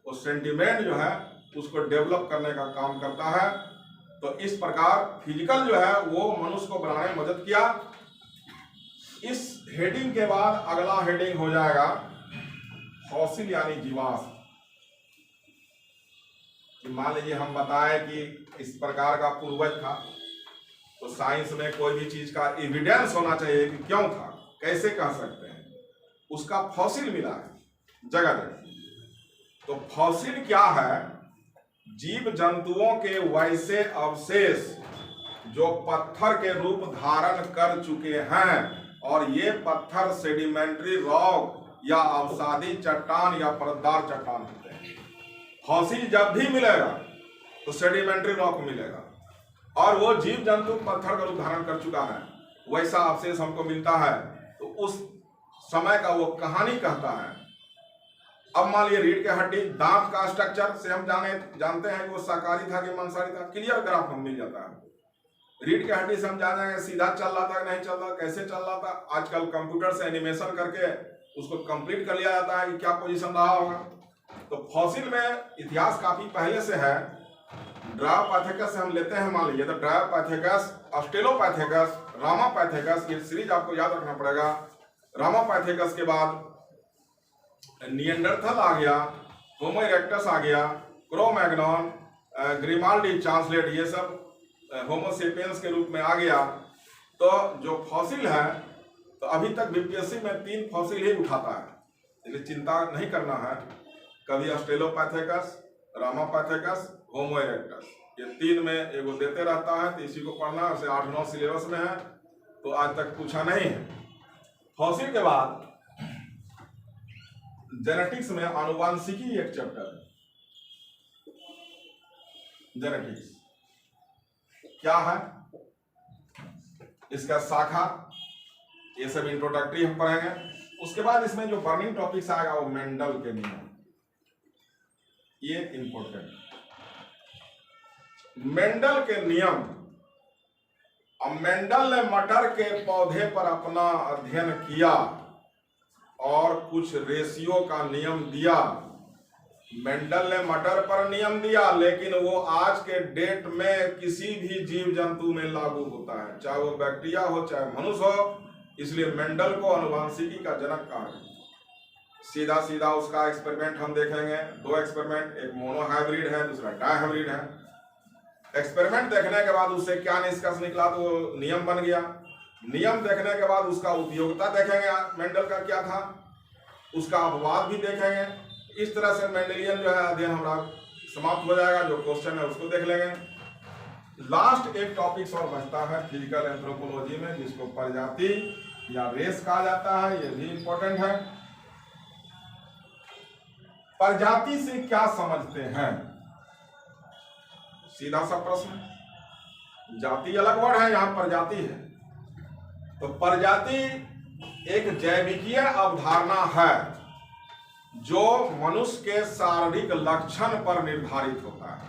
वो सेंटिमेंट जो है उसको डेवलप करने का काम करता है। तो इस प्रकार फिजिकल जो है वो मनुष्य को बनाने में मदद किया। इस हेडिंग के बाद अगला हेडिंग हो जाएगा फॉसिल यानी जीवाश्म। मान लीजिए हम बताएं कि इस प्रकार का पूर्वज था, तो साइंस में कोई भी चीज का एविडेंस होना चाहिए कि क्यों था, कैसे कह सकते हैं। उसका फॉसिल मिला है जगह जगह। तो फॉसिल क्या है? जीव जंतुओं के वैसे अवशेष जो पत्थर के रूप धारण कर चुके हैं, और ये पत्थर सेडिमेंट्री रॉक या अवसादी चट्टान या परतदार चट्टान होते हैं। फॉसिल जब भी मिलेगा तो सेडिमेंट्री रॉक मिलेगा, और वो जीव जंतु पत्थर का रूप धारण कर चुका है, वैसा अवशेष हमको मिलता है। तो उस समय का वो कहानी कहता है। अब मान लीजिए रीढ़ के हड्डी, दांत का स्ट्रक्चर से हम जानते हैं कि वो शाकाहारी था कि मांसाहारी था, क्लियर ग्राफ हम मिल जाता है। रीढ़ के हड्डी से हम जान जाएंगे सीधा चल रहा था कि नहीं चल रहा, कैसे चल रहा था। आजकल कंप्यूटर से एनिमेशन करके उसको कंप्लीट कर लिया जाता है कि क्या पोजीशन रहा होगा। तो फॉसिल में इतिहास काफी पहले से है। ड्रायोपैथेकस से हम लेते हैं, मान लीजिए तो ड्रायोपैथेकस, ऑस्ट्रेलोपैथेकस, रामापैथेकस, ये सीरीज आपको याद रखना पड़ेगा। रामापैथेकस के बाद निएंडरथल आ गया, होमो इरेक्टस आ गया, क्रो-मैग्नॉन, ग्रिमाल्डी चांसलेट, ये सब होमो सेपियंस के रूप में आ गया। तो जो फॉसिल है, तो अभी तक बीपीएससी में 3 फॉसिल ही उठाता है, इसलिए चिंता नहीं करना है। कभी ऑस्ट्रेलोपैथेकस, रामापैथेकस, होमो इरेक्टस, ये 3 में एगो देते रहता है, तो इसी को पढ़ना है। उसे 8-9 सिलेबस में है, तो आज तक पूछा नहीं है। फॉसिल के बाद जेनेटिक्स में आनुवांशिकी एक चैप्टर है। जेनेटिक्स क्या है, इसका शाखा, ये सब इंट्रोडक्टरी हम पढ़ेंगे। उसके बाद इसमें जो बर्निंग टॉपिक्स आएगा वो मेंडल के नियम, ये इंपॉर्टेंट। मेंडल के नियम। अब मेंडल ने मटर के पौधे पर अपना अध्ययन किया और कुछ रेशियो का नियम दिया। मेंडल ने मटर पर नियम दिया, लेकिन वो आज के डेट में किसी भी जीव जंतु में लागू होता है, चाहे वो बैक्टीरिया हो चाहे मनुष्य हो। इसलिए मेंडल को आनुवंशिकी का जनक कहा है। सीधा सीधा उसका एक्सपेरिमेंट हम देखेंगे, 2 एक्सपेरिमेंट, एक मोनोहाइब्रिड है, दूसरा डायहाइब्रिड है। एक्सपेरिमेंट देखने के बाद उससे क्या निष्कर्ष निकला, तो नियम बन गया। नियम देखने के बाद उसका उपयोगिता देखेंगे, मेंडल का क्या था, उसका अपवाद भी देखेंगे। इस तरह से मेंडेलियन जो है अध्ययन हमारा समाप्त हो जाएगा। जो क्वेश्चन है उसको देख लेंगे। लास्ट एक टॉपिक्स और बचता है फिजिकल एंथ्रोपोलॉजी में, जिसको प्रजाति या रेस कहा जाता है, ये भी इंपॉर्टेंट है। प्रजाति से क्या समझते हैं, सीधा सा प्रश्न। जाति अलग वर्ड है, यहां प्रजाति है। तो प्रजाति एक जैविकीय अवधारणा है जो मनुष्य के शारीरिक लक्षण पर निर्धारित होता है।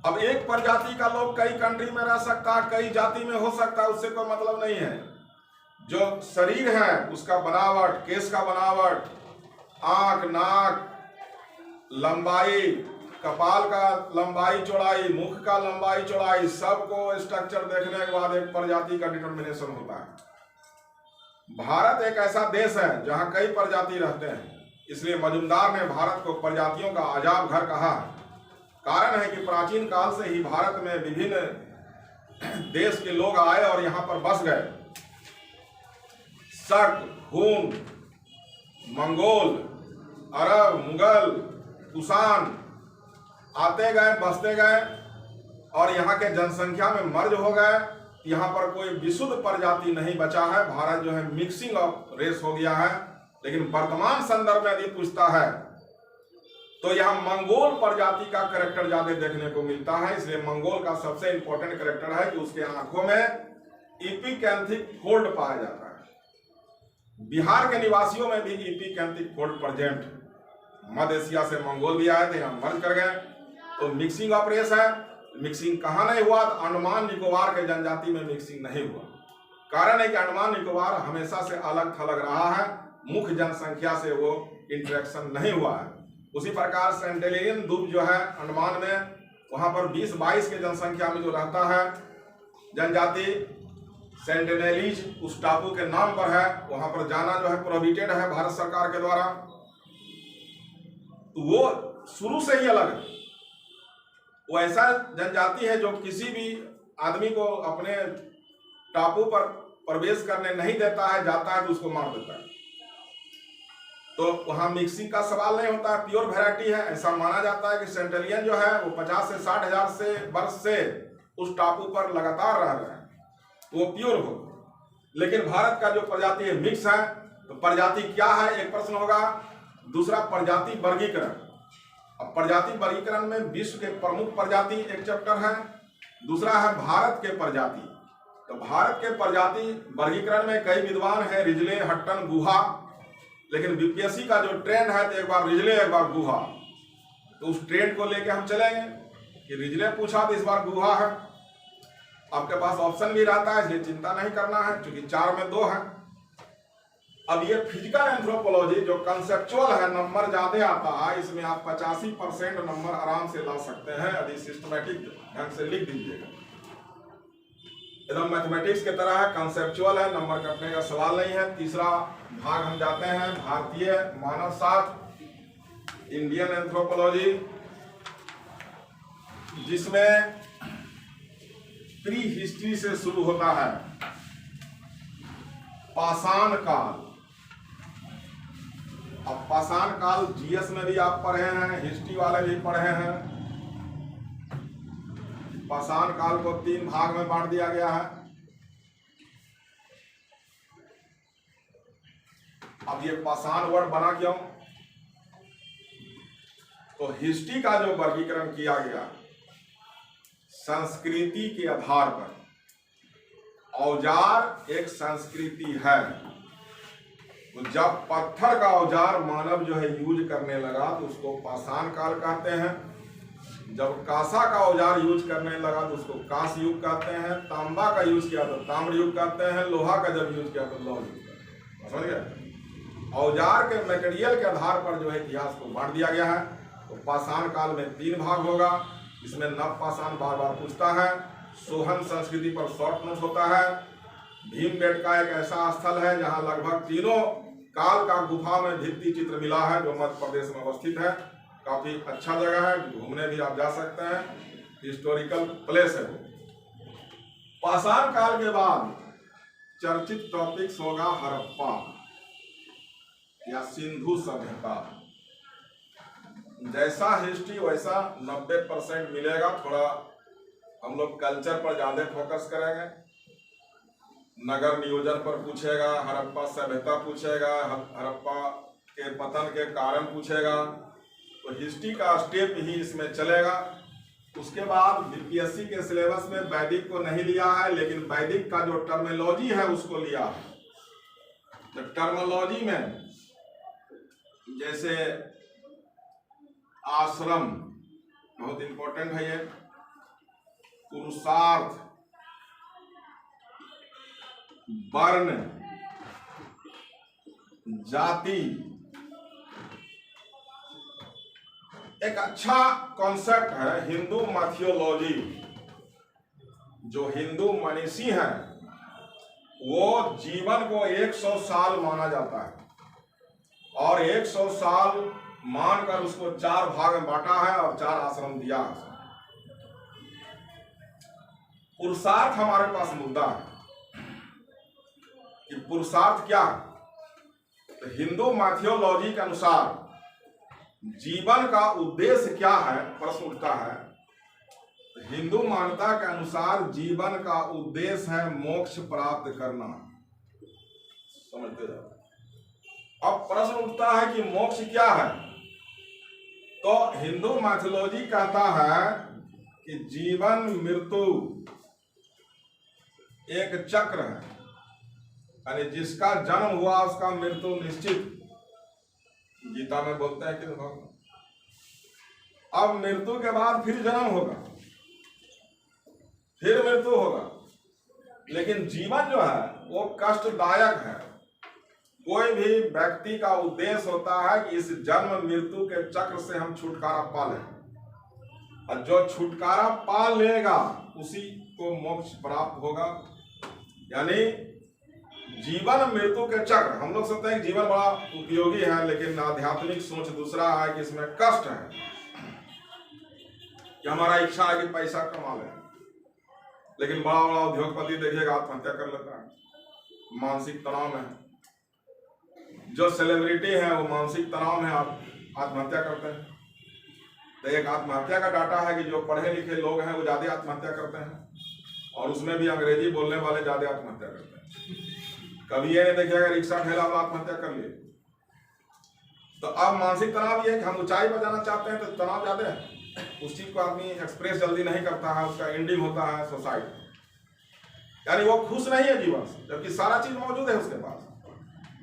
अब एक प्रजाति का लोग कई कंट्री में रह सकता है, कई जाति में हो सकता है, उससे कोई मतलब नहीं है। जो शरीर है उसका बनावट, केस का बनावट, आंख, नाक, लंबाई, कपाल का लंबाई चौड़ाई, मुख का लंबाई चौड़ाई, सबको स्ट्रक्चर देखने के बाद एक प्रजाति का डिटर्मिनेशन होता है। भारत एक ऐसा देश है जहां कई प्रजाति रहते हैं, इसलिए मजुमदार ने भारत को प्रजातियों का अजाब घर कहा। कारण है कि प्राचीन काल से ही भारत में विभिन्न देश के लोग आए और यहां पर बस गए। शक, हून, मंगोल, अरब, मुगल, कुषाण आते गए, बसते गए और यहाँ के जनसंख्या में मर्ज हो गए। यहाँ पर कोई विशुद्ध प्रजाति नहीं बचा है। भारत जो है मिक्सिंग ऑफ रेस हो गया है। लेकिन वर्तमान संदर्भ में यदि पूछता है तो यहाँ मंगोल प्रजाति का कैरेक्टर ज्यादा देखने को मिलता है। इसलिए मंगोल का सबसे इंपॉर्टेंट कैरेक्टर है कि उसके आंखों में इपिकैंथिक फोल्ड पाया जाता है। बिहार के निवासियों में भी इपिकैंथिक फोल्ड प्रेजेंट। मध्य एशिया से मंगोल भी आए थे, हम मर्ज कर गए, तो मिक्सिंग ऑफ रेस है। मिक्सिंग कहाँ नहीं हुआ, तो अंडमान निकोबार के जनजाति में मिक्सिंग नहीं हुआ। कारण है कि अंडमान निकोबार हमेशा से अलग थलग रहा है, मुख्य जनसंख्या से वो इंटरेक्शन नहीं हुआ है। उसी प्रकार सेंटिनेलियन द्वीप जो है अंडमान में, वहां पर 20-22 के जनसंख्या में जो रहता है जनजाति सेंटिनेलीज, उस टापू के नाम पर है। वहां पर जाना जो है प्रोहिबिटेड है भारत सरकार के द्वारा। तो वो शुरू से ही अलग है। वो ऐसा जनजाति है जो किसी भी आदमी को अपने टापू पर प्रवेश करने नहीं देता है, जाता है तो उसको मार देता है। तो वहां मिक्सिंग का सवाल नहीं होता है, प्योर वैरायटी है। ऐसा माना जाता है कि सेंटिनेलियन जो है वो 50 से 60 हजार से वर्ष से उस टापू पर लगातार रह रहे हैं, वो प्योर हो। लेकिन भारत का जो प्रजाति है मिक्स है। तो प्रजाति क्या है एक प्रश्न होगा। दूसरा प्रजाति वर्गीकरण। अब प्रजाति वर्गीकरण में विश्व के प्रमुख प्रजाति एक चैप्टर है, दूसरा है भारत के प्रजाति। तो भारत के प्रजाति वर्गीकरण में कई विद्वान हैं, रिजले, हट्टन, गुहा, लेकिन बीपीएससी का जो ट्रेंड है तो एक बार रिजले एक बार गुहा, तो उस ट्रेंड को लेके हम चलेंगे कि रिजले पूछा तो इस बार गुहा है। आपके पास ऑप्शन भी रहता है, इसलिए चिंता नहीं करना है, क्योंकि 4 में 2 है। अब ये फिजिकल एंथ्रोपोलॉजी जो कंसेप्चुअल है, नंबर ज्यादा आता है, इसमें आप 85% नंबर आराम से ला सकते हैं यदि सिस्टमैटिक ढंग से लिख दीजिएगा। एकदम मैथमेटिक्स की तरह है, कंसेप्चुअल है, नंबर कटने का सवाल नहीं है। तीसरा भाग हम जाते हैं भारतीय मानव शास्त्र, इंडियन एंथ्रोपोलॉजी, जिसमें प्री हिस्ट्री से शुरू होता है, पाषाण काल। अब पाषाण काल जीएस में भी आप पढ़े हैं, हिस्ट्री वाले भी पढ़े हैं। पाषाण काल को 3 भाग में बांट दिया गया है। अब ये पाषाण वर्ड बना क्यों? तो हिस्ट्री का जो वर्गीकरण किया गया संस्कृति के आधार पर, औजार एक संस्कृति है, तो जब पत्थर का औजार मानव जो है यूज करने लगा तो उसको पाषाण काल कहते हैं। जब कांसा का औजार यूज करने लगा तो उसको कांस युग कहते हैं। तांबा का यूज किया तो ताम्र युग कहते हैं। लोहा का जब यूज किया तो लौह युग कहते हैं। समझ गए? औजार के मटेरियल के आधार पर जो है इतिहास को बांट दिया गया है। तो पाषाण काल में 3 भाग होगा। इसमें नव पाषाण बार बार पूछता है। सोहन संस्कृति पर शॉर्ट नोट होता है। भीमबेटका एक ऐसा स्थल है जहां लगभग तीनों काल का गुफा में भित्ति चित्र मिला है, जो मध्य प्रदेश में अवस्थित है। काफी अच्छा जगह है, घूमने भी आप जा सकते हैं, हिस्टोरिकल प्लेस है। पाषाण काल के बाद चर्चित टॉपिक्स होगा हड़प्पा या सिंधु सभ्यता। जैसा हिस्ट्री वैसा 90% मिलेगा। थोड़ा हम लोग कल्चर पर ज्यादा फोकस करेंगे। नगर नियोजन पर पूछेगा, हड़प्पा सभ्यता पूछेगा, हड़प्पा के पतन के कारण पूछेगा। तो हिस्ट्री का स्टेप ही इसमें चलेगा। उसके बाद बीपीएससी के सिलेबस में वैदिक को नहीं लिया है, लेकिन वैदिक का जो टर्मिनोलॉजी है उसको लिया है। तो टर्मिनोलॉजी में जैसे आश्रम बहुत इंपॉर्टेंट है, ये पुरुषार्थ, वर्ण, जाति, एक अच्छा कॉन्सेप्ट है हिंदू मैथियोलॉजी। जो हिंदू मनीषी हैं वो जीवन को 100 साल माना जाता है, और 100 साल मानकर उसको 4 भाग में बांटा है और 4 आश्रम दिया है। पुरुषार्थ हमारे पास मुद्दा है कि पुरुषार्थ क्या है। तो हिंदू मैथियोलॉजी के अनुसार जीवन का उद्देश्य क्या है, प्रश्न उठता है। तो हिंदू मान्यता के अनुसार जीवन का उद्देश्य है मोक्ष प्राप्त करना। समझते जाओ। अब प्रश्न उठता है कि मोक्ष क्या है। तो हिंदू मैथियोलॉजी कहता है कि जीवन मृत्यु एक चक्र है, यानी जिसका जन्म हुआ उसका मृत्यु निश्चित। गीता में बोलते हैं कि अब मृत्यु के बाद फिर जन्म होगा, फिर मृत्यु होगा, लेकिन जीवन जो है वो कष्टदायक है। कोई भी व्यक्ति का उद्देश्य होता है कि इस जन्म मृत्यु के चक्र से हम छुटकारा पा लें, और जो छुटकारा पा लेगा उसी को मोक्ष प्राप्त होगा। यानी जीवन मृत्यु के चक्र, हम लोग सोचते हैं कि जीवन बड़ा उपयोगी है, लेकिन आध्यात्मिक सोच दूसरा है कि इसमें कष्ट है, कि हमारा इच्छा है कि पैसा कमा लें, लेकिन बड़ा बड़ा उद्योगपति देखिएगा आत्महत्या कर लेता है, मानसिक तनाव में। जो सेलिब्रिटी है वो मानसिक तनाव में आत्महत्या करते हैं। तो एक आत्महत्या का डाटा है कि जो पढ़े लिखे लोग हैं वो ज्यादा आत्महत्या करते हैं, और उसमें भी अंग्रेजी बोलने वाले ज्यादा आत्महत्या करते हैं। कभी ये नहीं देखिएगा रिक्शा ठेला वाला आत्महत्या कर लिए, तो अब मानसिक तनाव ये है कि हम ऊंचाई पर जाना चाहते हैं तो तनाव ज्यादा है, उस चीज को आदमी एक्सप्रेस जल्दी नहीं करता है, उसका एंडिंग होता है सुसाइड, यानी वो खुश नहीं है जीवन से, जबकि सारा चीज मौजूद है उसके पास।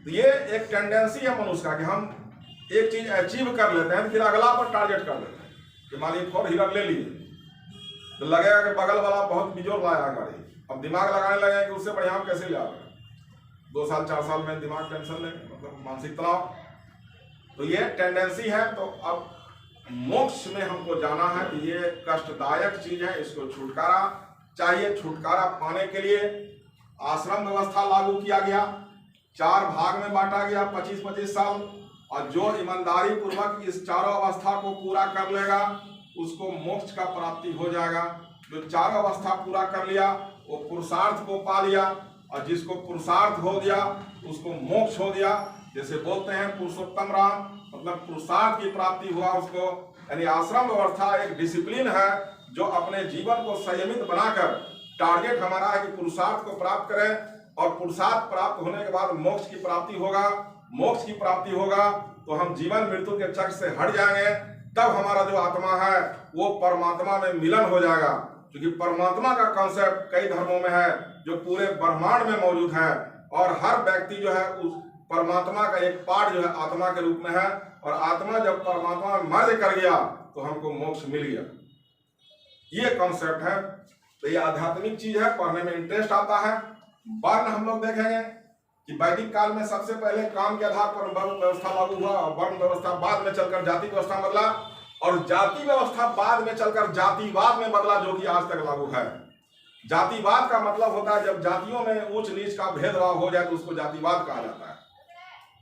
तो ये एक टेंडेंसी है मनुष्य का कि हम एक चीज अचीव कर लेते हैं फिर अगला पर टारगेट कर लेते हैं कि मान लीजिए 4 व्हीलर ले लिए तो लगेगा कि बगल वाला बहुत बिजोर लाया गाड़ी, अब दिमाग लगाने लगे कि उससे बढ़िया हम कैसे ले आए, 2 साल 4 साल में दिमाग टेंशन लेंगे, मतलब मानसिक तनाव। तो ये टेंडेंसी है। तो अब मोक्ष में हमको जाना है कि ये कष्टदायक चीज है, इसको छुटकारा चाहिए। छुटकारा पाने के लिए आश्रम व्यवस्था लागू किया गया, 4 भाग में बांटा गया 25-25 साल, और जो ईमानदारी पूर्वक इस चारों अवस्था को पूरा कर लेगा उसको मोक्ष का प्राप्ति हो जाएगा। जो चारों अवस्था पूरा कर लिया वो पुरुषार्थ को पा लिया, और जिसको पुरुषार्थ हो गया उसको मोक्ष हो गया। जैसे बोलते हैं पुरुषोत्तम राम, मतलब पुरुषार्थ की प्राप्ति हुआ उसको। यानी आश्रम व्यवस्था एक डिसिप्लिन है जो अपने जीवन को संयमित बनाकर, टारगेट हमारा है कि पुरुषार्थ को प्राप्त करें, और पुरुषार्थ प्राप्त होने के बाद मोक्ष की प्राप्ति होगा। मोक्ष की प्राप्ति होगा तो हम जीवन मृत्यु के चक्र से हट जाएंगे, तब हमारा जो आत्मा है वो परमात्मा में मिलन हो जाएगा। क्योंकि परमात्मा का कॉन्सेप्ट कई धर्मों में है जो पूरे ब्रह्मांड में मौजूद है, और हर व्यक्ति जो है उस परमात्मा का एक पार्ट जो है आत्मा के रूप में है, और आत्मा जब परमात्मा में मर्ज कर गया तो हमको मोक्ष मिल गया। ये कॉन्सेप्ट है। तो ये आध्यात्मिक चीज है, पढ़ने में इंटरेस्ट आता है। वर्ण हम लोग देखेंगे कि वैदिक काल में सबसे पहले काम के आधार पर वर्ण व्यवस्था लागू हुआ, और वर्ण व्यवस्था बाद में चलकर जाति व्यवस्था बदला, और जाति व्यवस्था बाद में चलकर जातिवाद में बदला, जो कि आज तक लागू है। जातिवाद का मतलब होता है जब जातियों में ऊंच नीच का भेदभाव हो जाए तो उसको जातिवाद कहा जाता है।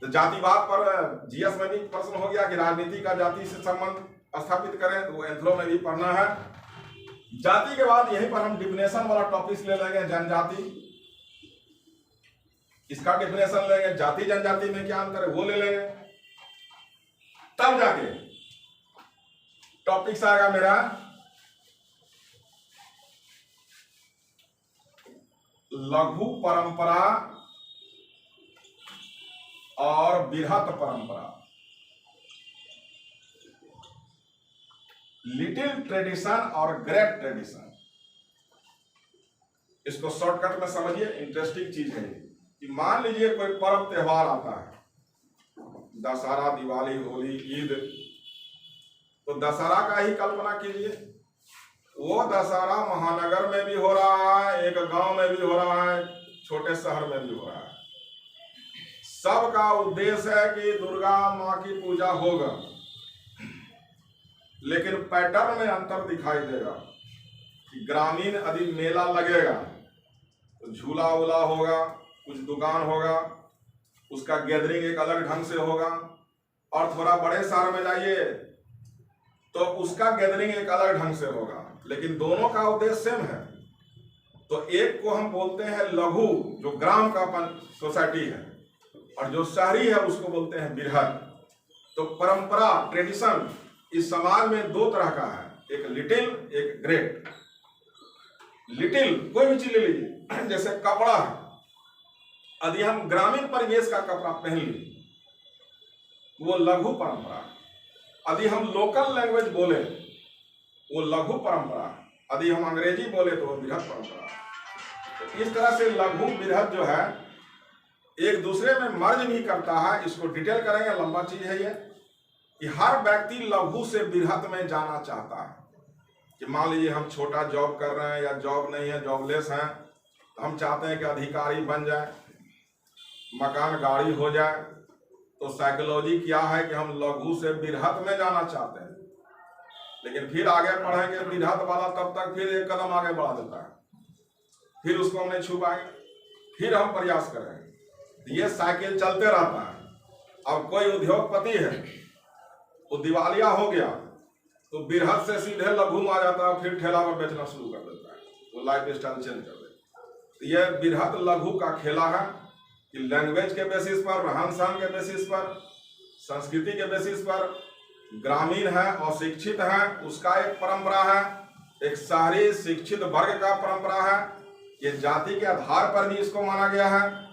तो जातिवाद पर जीएस में भी प्रश्न हो गया कि राजनीति का जाति से संबंध स्थापित करें, तो वो एंथ्रो में भी पढ़ना है। जाति के बाद यहीं पर हम डिफिनेशन वाला टॉपिक ले लेंगे, जनजाति, इसका डिफिनेशन लेंगे। जाति जनजाति में क्या अंतर है वो ले लेंगे, तब जाके टॉपिक्स आएगा मेरा लघु परंपरा और बृहत परंपरा, लिटिल ट्रेडिशन और ग्रेट ट्रेडिशन। इसको शॉर्टकट में समझिए, इंटरेस्टिंग चीज है कि मान लीजिए कोई पर्व त्योहार आता है, दशहरा, दिवाली, होली, ईद, तो दशहरा का ही कल्पना कीजिए। वो दशहरा महानगर में भी हो रहा है, एक गांव में भी हो रहा है, छोटे शहर में भी हो रहा है। सबका उद्देश्य है कि दुर्गा माँ की पूजा होगा, लेकिन पैटर्न में अंतर दिखाई देगा कि ग्रामीण यदि मेला लगेगा तो झूला वूला होगा, कुछ दुकान होगा, उसका गैदरिंग एक अलग ढंग से होगा, और थोड़ा बड़े शहर में जाइए तो उसका गैदरिंग एक अलग ढंग से होगा, लेकिन दोनों का उद्देश्य सेम है। तो एक को हम बोलते हैं लघु, जो ग्राम का सोसाइटी है, और जो शहरी है उसको बोलते हैं बृहत। तो परंपरा, ट्रेडिशन इस समाज में 2 तरह का है, एक लिटिल, एक ग्रेट। लिटिल कोई भी चीज ले लीजिए, जैसे कपड़ा है, यदि हम ग्रामीण परिवेश का कपड़ा पहन ली वो लघु परंपरा, यदि हम लोकल लैंग्वेज बोले वो लघु परंपरा, यदि हम अंग्रेजी बोले तो वो बृहत परंपरा। तो इस तरह से लघु बृहत जो है एक दूसरे में मर्ज भी करता है। इसको डिटेल करेंगे, लंबा चीज है ये, कि हर व्यक्ति लघु से बृहत में जाना चाहता है। कि मान लीजिए हम छोटा जॉब कर रहे हैं या जॉब नहीं है, जॉबलेस हैं, तो हम चाहते हैं कि अधिकारी बन जाए, मकान गाड़ी हो जाए। तो साइकोलॉजी क्या है कि हम लघु से बृहत में जाना चाहते हैं, लेकिन फिर आगे पढ़ेंगे बृहत वाला तब तक फिर एक कदम आगे बढ़ा देता है, फिर उसको हम नहीं छू पाएंगे, फिर हम प्रयास करेंगे। ये साइकिल चलते रहता है। अब कोई उद्योगपति है, वो दिवालिया हो गया तो बृहत से सीधे लघु में आ जाता है, फिर ठेला पर बेचना शुरू कर देता है, वो लाइफ स्टाइल चेंज कर देता है। तो ये बृहत लघु का खेला है कि लैंग्वेज के बेसिस पर, रहन सहन के बेसिस पर, संस्कृति के बेसिस पर, ग्रामीण है और शिक्षित है उसका एक परंपरा है, एक शहरी शिक्षित वर्ग का परंपरा है। ये जाति के आधार पर भी इसको माना गया है।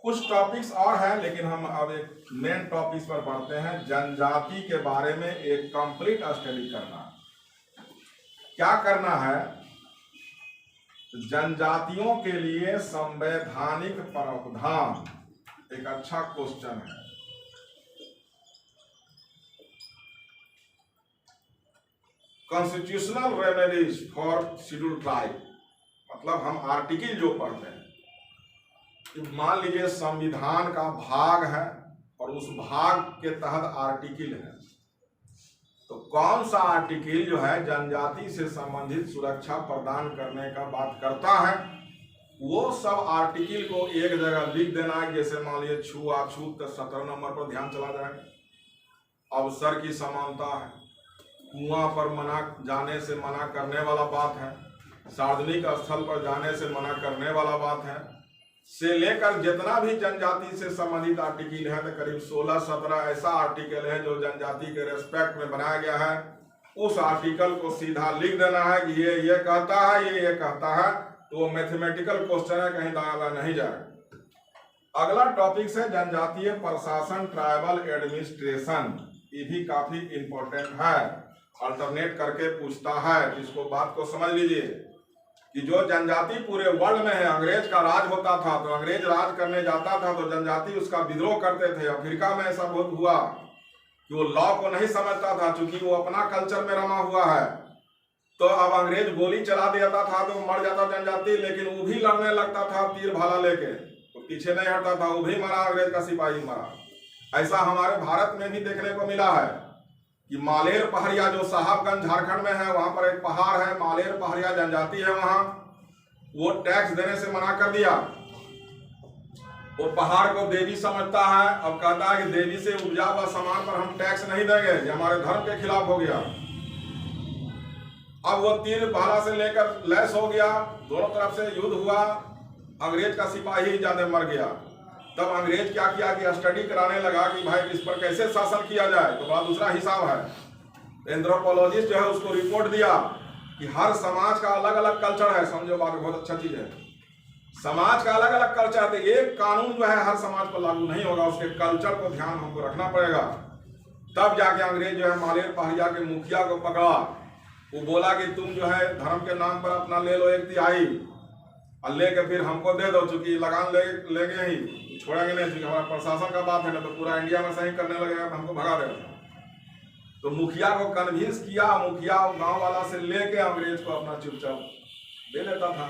कुछ टॉपिक्स और हैं, लेकिन हम अब एक मेन टॉपिक्स पर बढ़ते हैं। जनजाति के बारे में एक कंप्लीट स्टडी करना। क्या करना है? जनजातियों के लिए संवैधानिक प्रावधान एक अच्छा क्वेश्चन है। Constitutional remedies for scheduled tribe, मतलब हम आर्टिकल जो पढ़ते हैं, मान लीजिए संविधान का भाग है और उस भाग के तहत आर्टिकल है, तो कौन सा आर्टिकल जो है जनजाति से संबंधित सुरक्षा प्रदान करने का बात करता है, वो सब आर्टिकल को एक जगह लिख देना है। जैसे मान लीजिए छूआछूत 17 नंबर पर ध्यान चला जाए, अवसर की समानता है, कुआं पर जाने से मना करने वाला बात है, सार्वजनिक स्थल पर जाने से मना करने वाला बात है, से लेकर जितना भी जनजाति से संबंधित आर्टिकल है, तो करीब 16-17 ऐसा आर्टिकल है जो जनजाति के रेस्पेक्ट में बनाया गया है। उस आर्टिकल को सीधा लिख देना है कि ये कहता है, ये कहता है, तो मैथमेटिकल क्वेश्चन है, कहीं दाया नहीं जाए। अगला टॉपिक है जनजातीय प्रशासन, ट्राइबल एडमिनिस्ट्रेशन। ये भी काफी इंपॉर्टेंट है, अल्टरनेट करके पूछता है। इसको बात को समझ लीजिए कि जो जनजाति पूरे वर्ल्ड में है, अंग्रेज का राज होता था, तो अंग्रेज राज करने जाता था तो जनजाति उसका विद्रोह करते थे। अफ्रीका में ऐसा बहुत हुआ कि वो लॉ को नहीं समझता था, क्योंकि वो अपना कल्चर में रमा हुआ है। तो अब अंग्रेज गोली चला देता था तो मर जाता जनजाति, लेकिन वो भी लड़ने लगता था तीर भाला लेके, तो पीछे नहीं हटता था, वो भी मरा, अंग्रेज का सिपाही मरा। ऐसा हमारे भारत में भी देखने को मिला है कि मालेर पहाड़िया, जो साहबगंज झारखंड में है, वहां पर एक पहाड़ है मालेर पहाड़िया, जनजाति है वहां, वो टैक्स देने से मना कर दिया। वो पहाड़ को देवी समझता है, अब कहता है कि देवी से उपजा हुआ सामान पर हम टैक्स नहीं देंगे, ये हमारे धर्म के खिलाफ हो गया। अब वो तीर भाला से लेकर लैस हो गया, दोनों तरफ से युद्ध हुआ, अंग्रेज का सिपाही ज्यादा मर गया। तब अंग्रेज क्या किया कि स्टडी कराने लगा कि भाई इस पर कैसे शासन किया जाए, तो बड़ा दूसरा हिसाब है। एंथ्रोपोलॉजिस्ट जो है उसको रिपोर्ट दिया कि हर समाज का अलग अलग कल्चर है। समझो बात, बहुत अच्छा चीज है, समाज का अलग अलग कल्चर है, तो एक कानून जो है हर समाज पर लागू नहीं होगा, उसके कल्चर को ध्यान हमको रखना पड़ेगा। तब जाके अंग्रेज जो है मालेर पहाड़िया के मुखिया को पकड़ा, वो बोला कि तुम जो है धर्म के नाम पर अपना ले लो 1/3 और लेके फिर हमको दे दो, चूंकि लगान लेंगे ही, छोड़ेंगे नहीं, क्योंकि हमारा प्रशासन का बात है ना, तो पूरा इंडिया में सही करने लगेगा तो हमको भगा देगा। तो मुखिया को कन्विंस किया, मुखिया गांव वाला से लेके अंग्रेज को अपना चुपचाप दे देता था,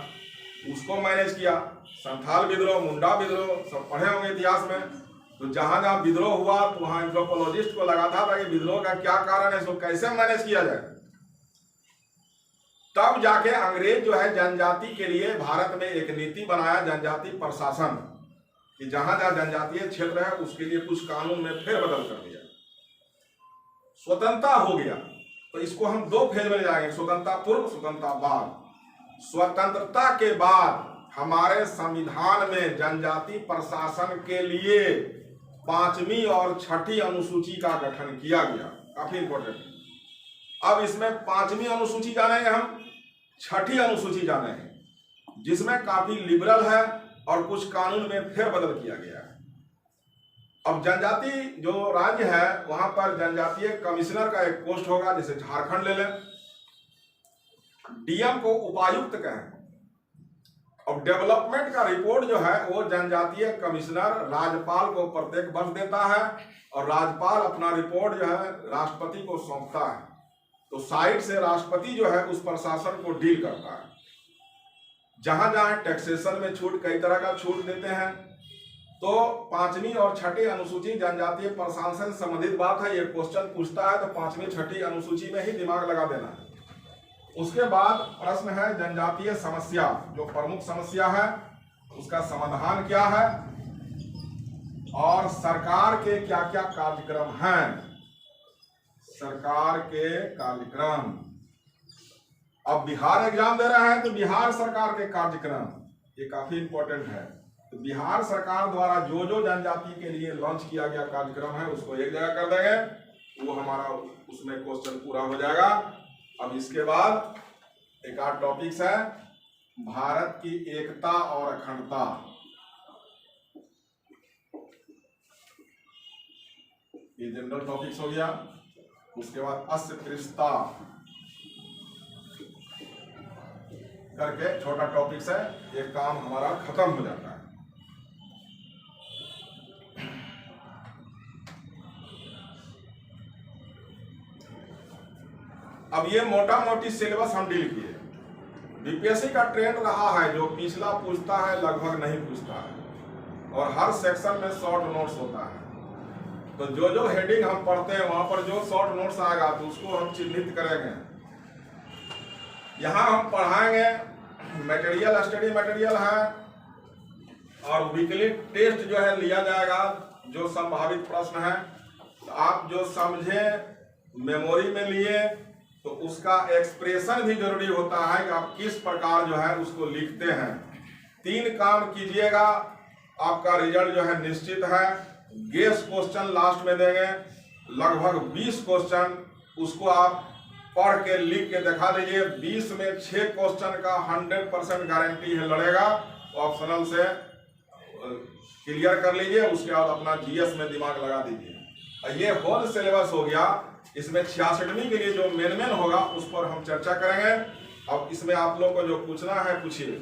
उसको मैनेज किया। संथाल विद्रोह, मुंडा विद्रोह सब पढ़े होंगे इतिहास में। तो जहां जहां विद्रोह हुआ तो वहां एंथ्रोपोलॉजिस्ट को लगाता था कि विद्रोह का क्या कारण है, इसको कैसे मैनेज किया जाए। तब जाके अंग्रेज जो है जनजाति के लिए भारत में एक नीति बनाया, जनजाति प्रशासन, कि जहां जहां जनजातीय क्षेत्र है उसके लिए कुछ कानून में फेरबदल कर दिया, स्वतंत्रता हो गया। तो इसको हम 2 फेज में ले जाएंगे, स्वतंत्रता पूर्व, स्वतंत्रता बाद। स्वतंत्रता के बाद हमारे संविधान में जनजाति प्रशासन के लिए 5वीं और 6ठी अनुसूची का गठन किया गया, काफी इंपॉर्टेंट। अब इसमें 5वीं अनुसूची जानेंगे हम, 6ठी अनुसूची जानेंगे, जिसमें काफी लिबरल है और कुछ कानून में फेरबदल किया गया है। अब जनजाति जो राज्य है वहां पर जनजातीय कमिश्नर का एक पोस्ट होगा, जैसे झारखंड ले लें, डीएम को उपायुक्त कहें। अब डेवलपमेंट का रिपोर्ट जो है वो जनजातीय कमिश्नर राज्यपाल को प्रत्येक वर्ष देता है, और राज्यपाल अपना रिपोर्ट जो है राष्ट्रपति को सौंपता है। तो साइड से राष्ट्रपति जो है उस प्रशासन को डील करता है। जहां जहां टैक्सेशन में छूट, कई तरह का छूट देते हैं, तो 5वीं और 6ठी अनुसूची जनजातीय प्रशासन से संबंधित बात है। ये क्वेश्चन पूछता है तो 5वीं 6ठी अनुसूची में ही दिमाग लगा देना है। उसके बाद प्रश्न है जनजातीय समस्या, जो प्रमुख समस्या है उसका समाधान क्या है, और सरकार के क्या क्या कार्यक्रम हैं, सरकार के कार्यक्रम। अब बिहार एग्जाम दे रहे हैं तो बिहार सरकार के कार्यक्रम, ये काफी इंपॉर्टेंट है। तो बिहार सरकार द्वारा जो जो जनजाति के लिए लॉन्च किया गया कार्यक्रम है उसको एक जगह कर देंगे, वो हमारा उसमें क्वेश्चन पूरा हो जाएगा। अब इसके बाद एक और टॉपिक्स है भारत की एकता और अखंडता। ये जनरल टॉपिक्स हो गया। उसके बाद अस्पृश्यता करके छोटा टॉपिक्स है, ये काम हमारा खत्म हो जाता है। अब ये मोटा मोटी सिलेबस हम डील किए। बीपीएससी का ट्रेंड रहा है जो पिछला पूछता है लगभग नहीं पूछता है, और हर सेक्शन में शॉर्ट नोट्स होता है। तो जो जो हेडिंग हम पढ़ते हैं वहां पर जो शॉर्ट नोट्स आएगा तो उसको हम चिन्हित करेंगे। यहाँ हम पढ़ाएंगे मटेरियल, स्टडी मटेरियल है, और वीकली टेस्ट जो है लिया जाएगा। जो संभावित प्रश्न है तो आप जो समझे मेमोरी में लिए तो उसका एक्सप्रेशन भी जरूरी होता है कि आप किस प्रकार जो है उसको लिखते हैं। 3 काम कीजिएगा, आपका रिजल्ट जो है निश्चित है। गेस क्वेश्चन लास्ट में देंगे, लगभग 20 क्वेश्चन, उसको आप पढ़ के लिख के दिखा दीजिए। 20 में 6 क्वेश्चन का 100% गारंटी है लड़ेगा। ऑप्शनल से क्लियर कर लीजिए, उसके बाद अपना जीएस में दिमाग लगा दीजिए। ये होल सिलेबस हो गया। इसमें 66वीं के लिए जो मेन होगा उस पर हम चर्चा करेंगे। अब इसमें आप लोग को जो पूछना है पूछिए।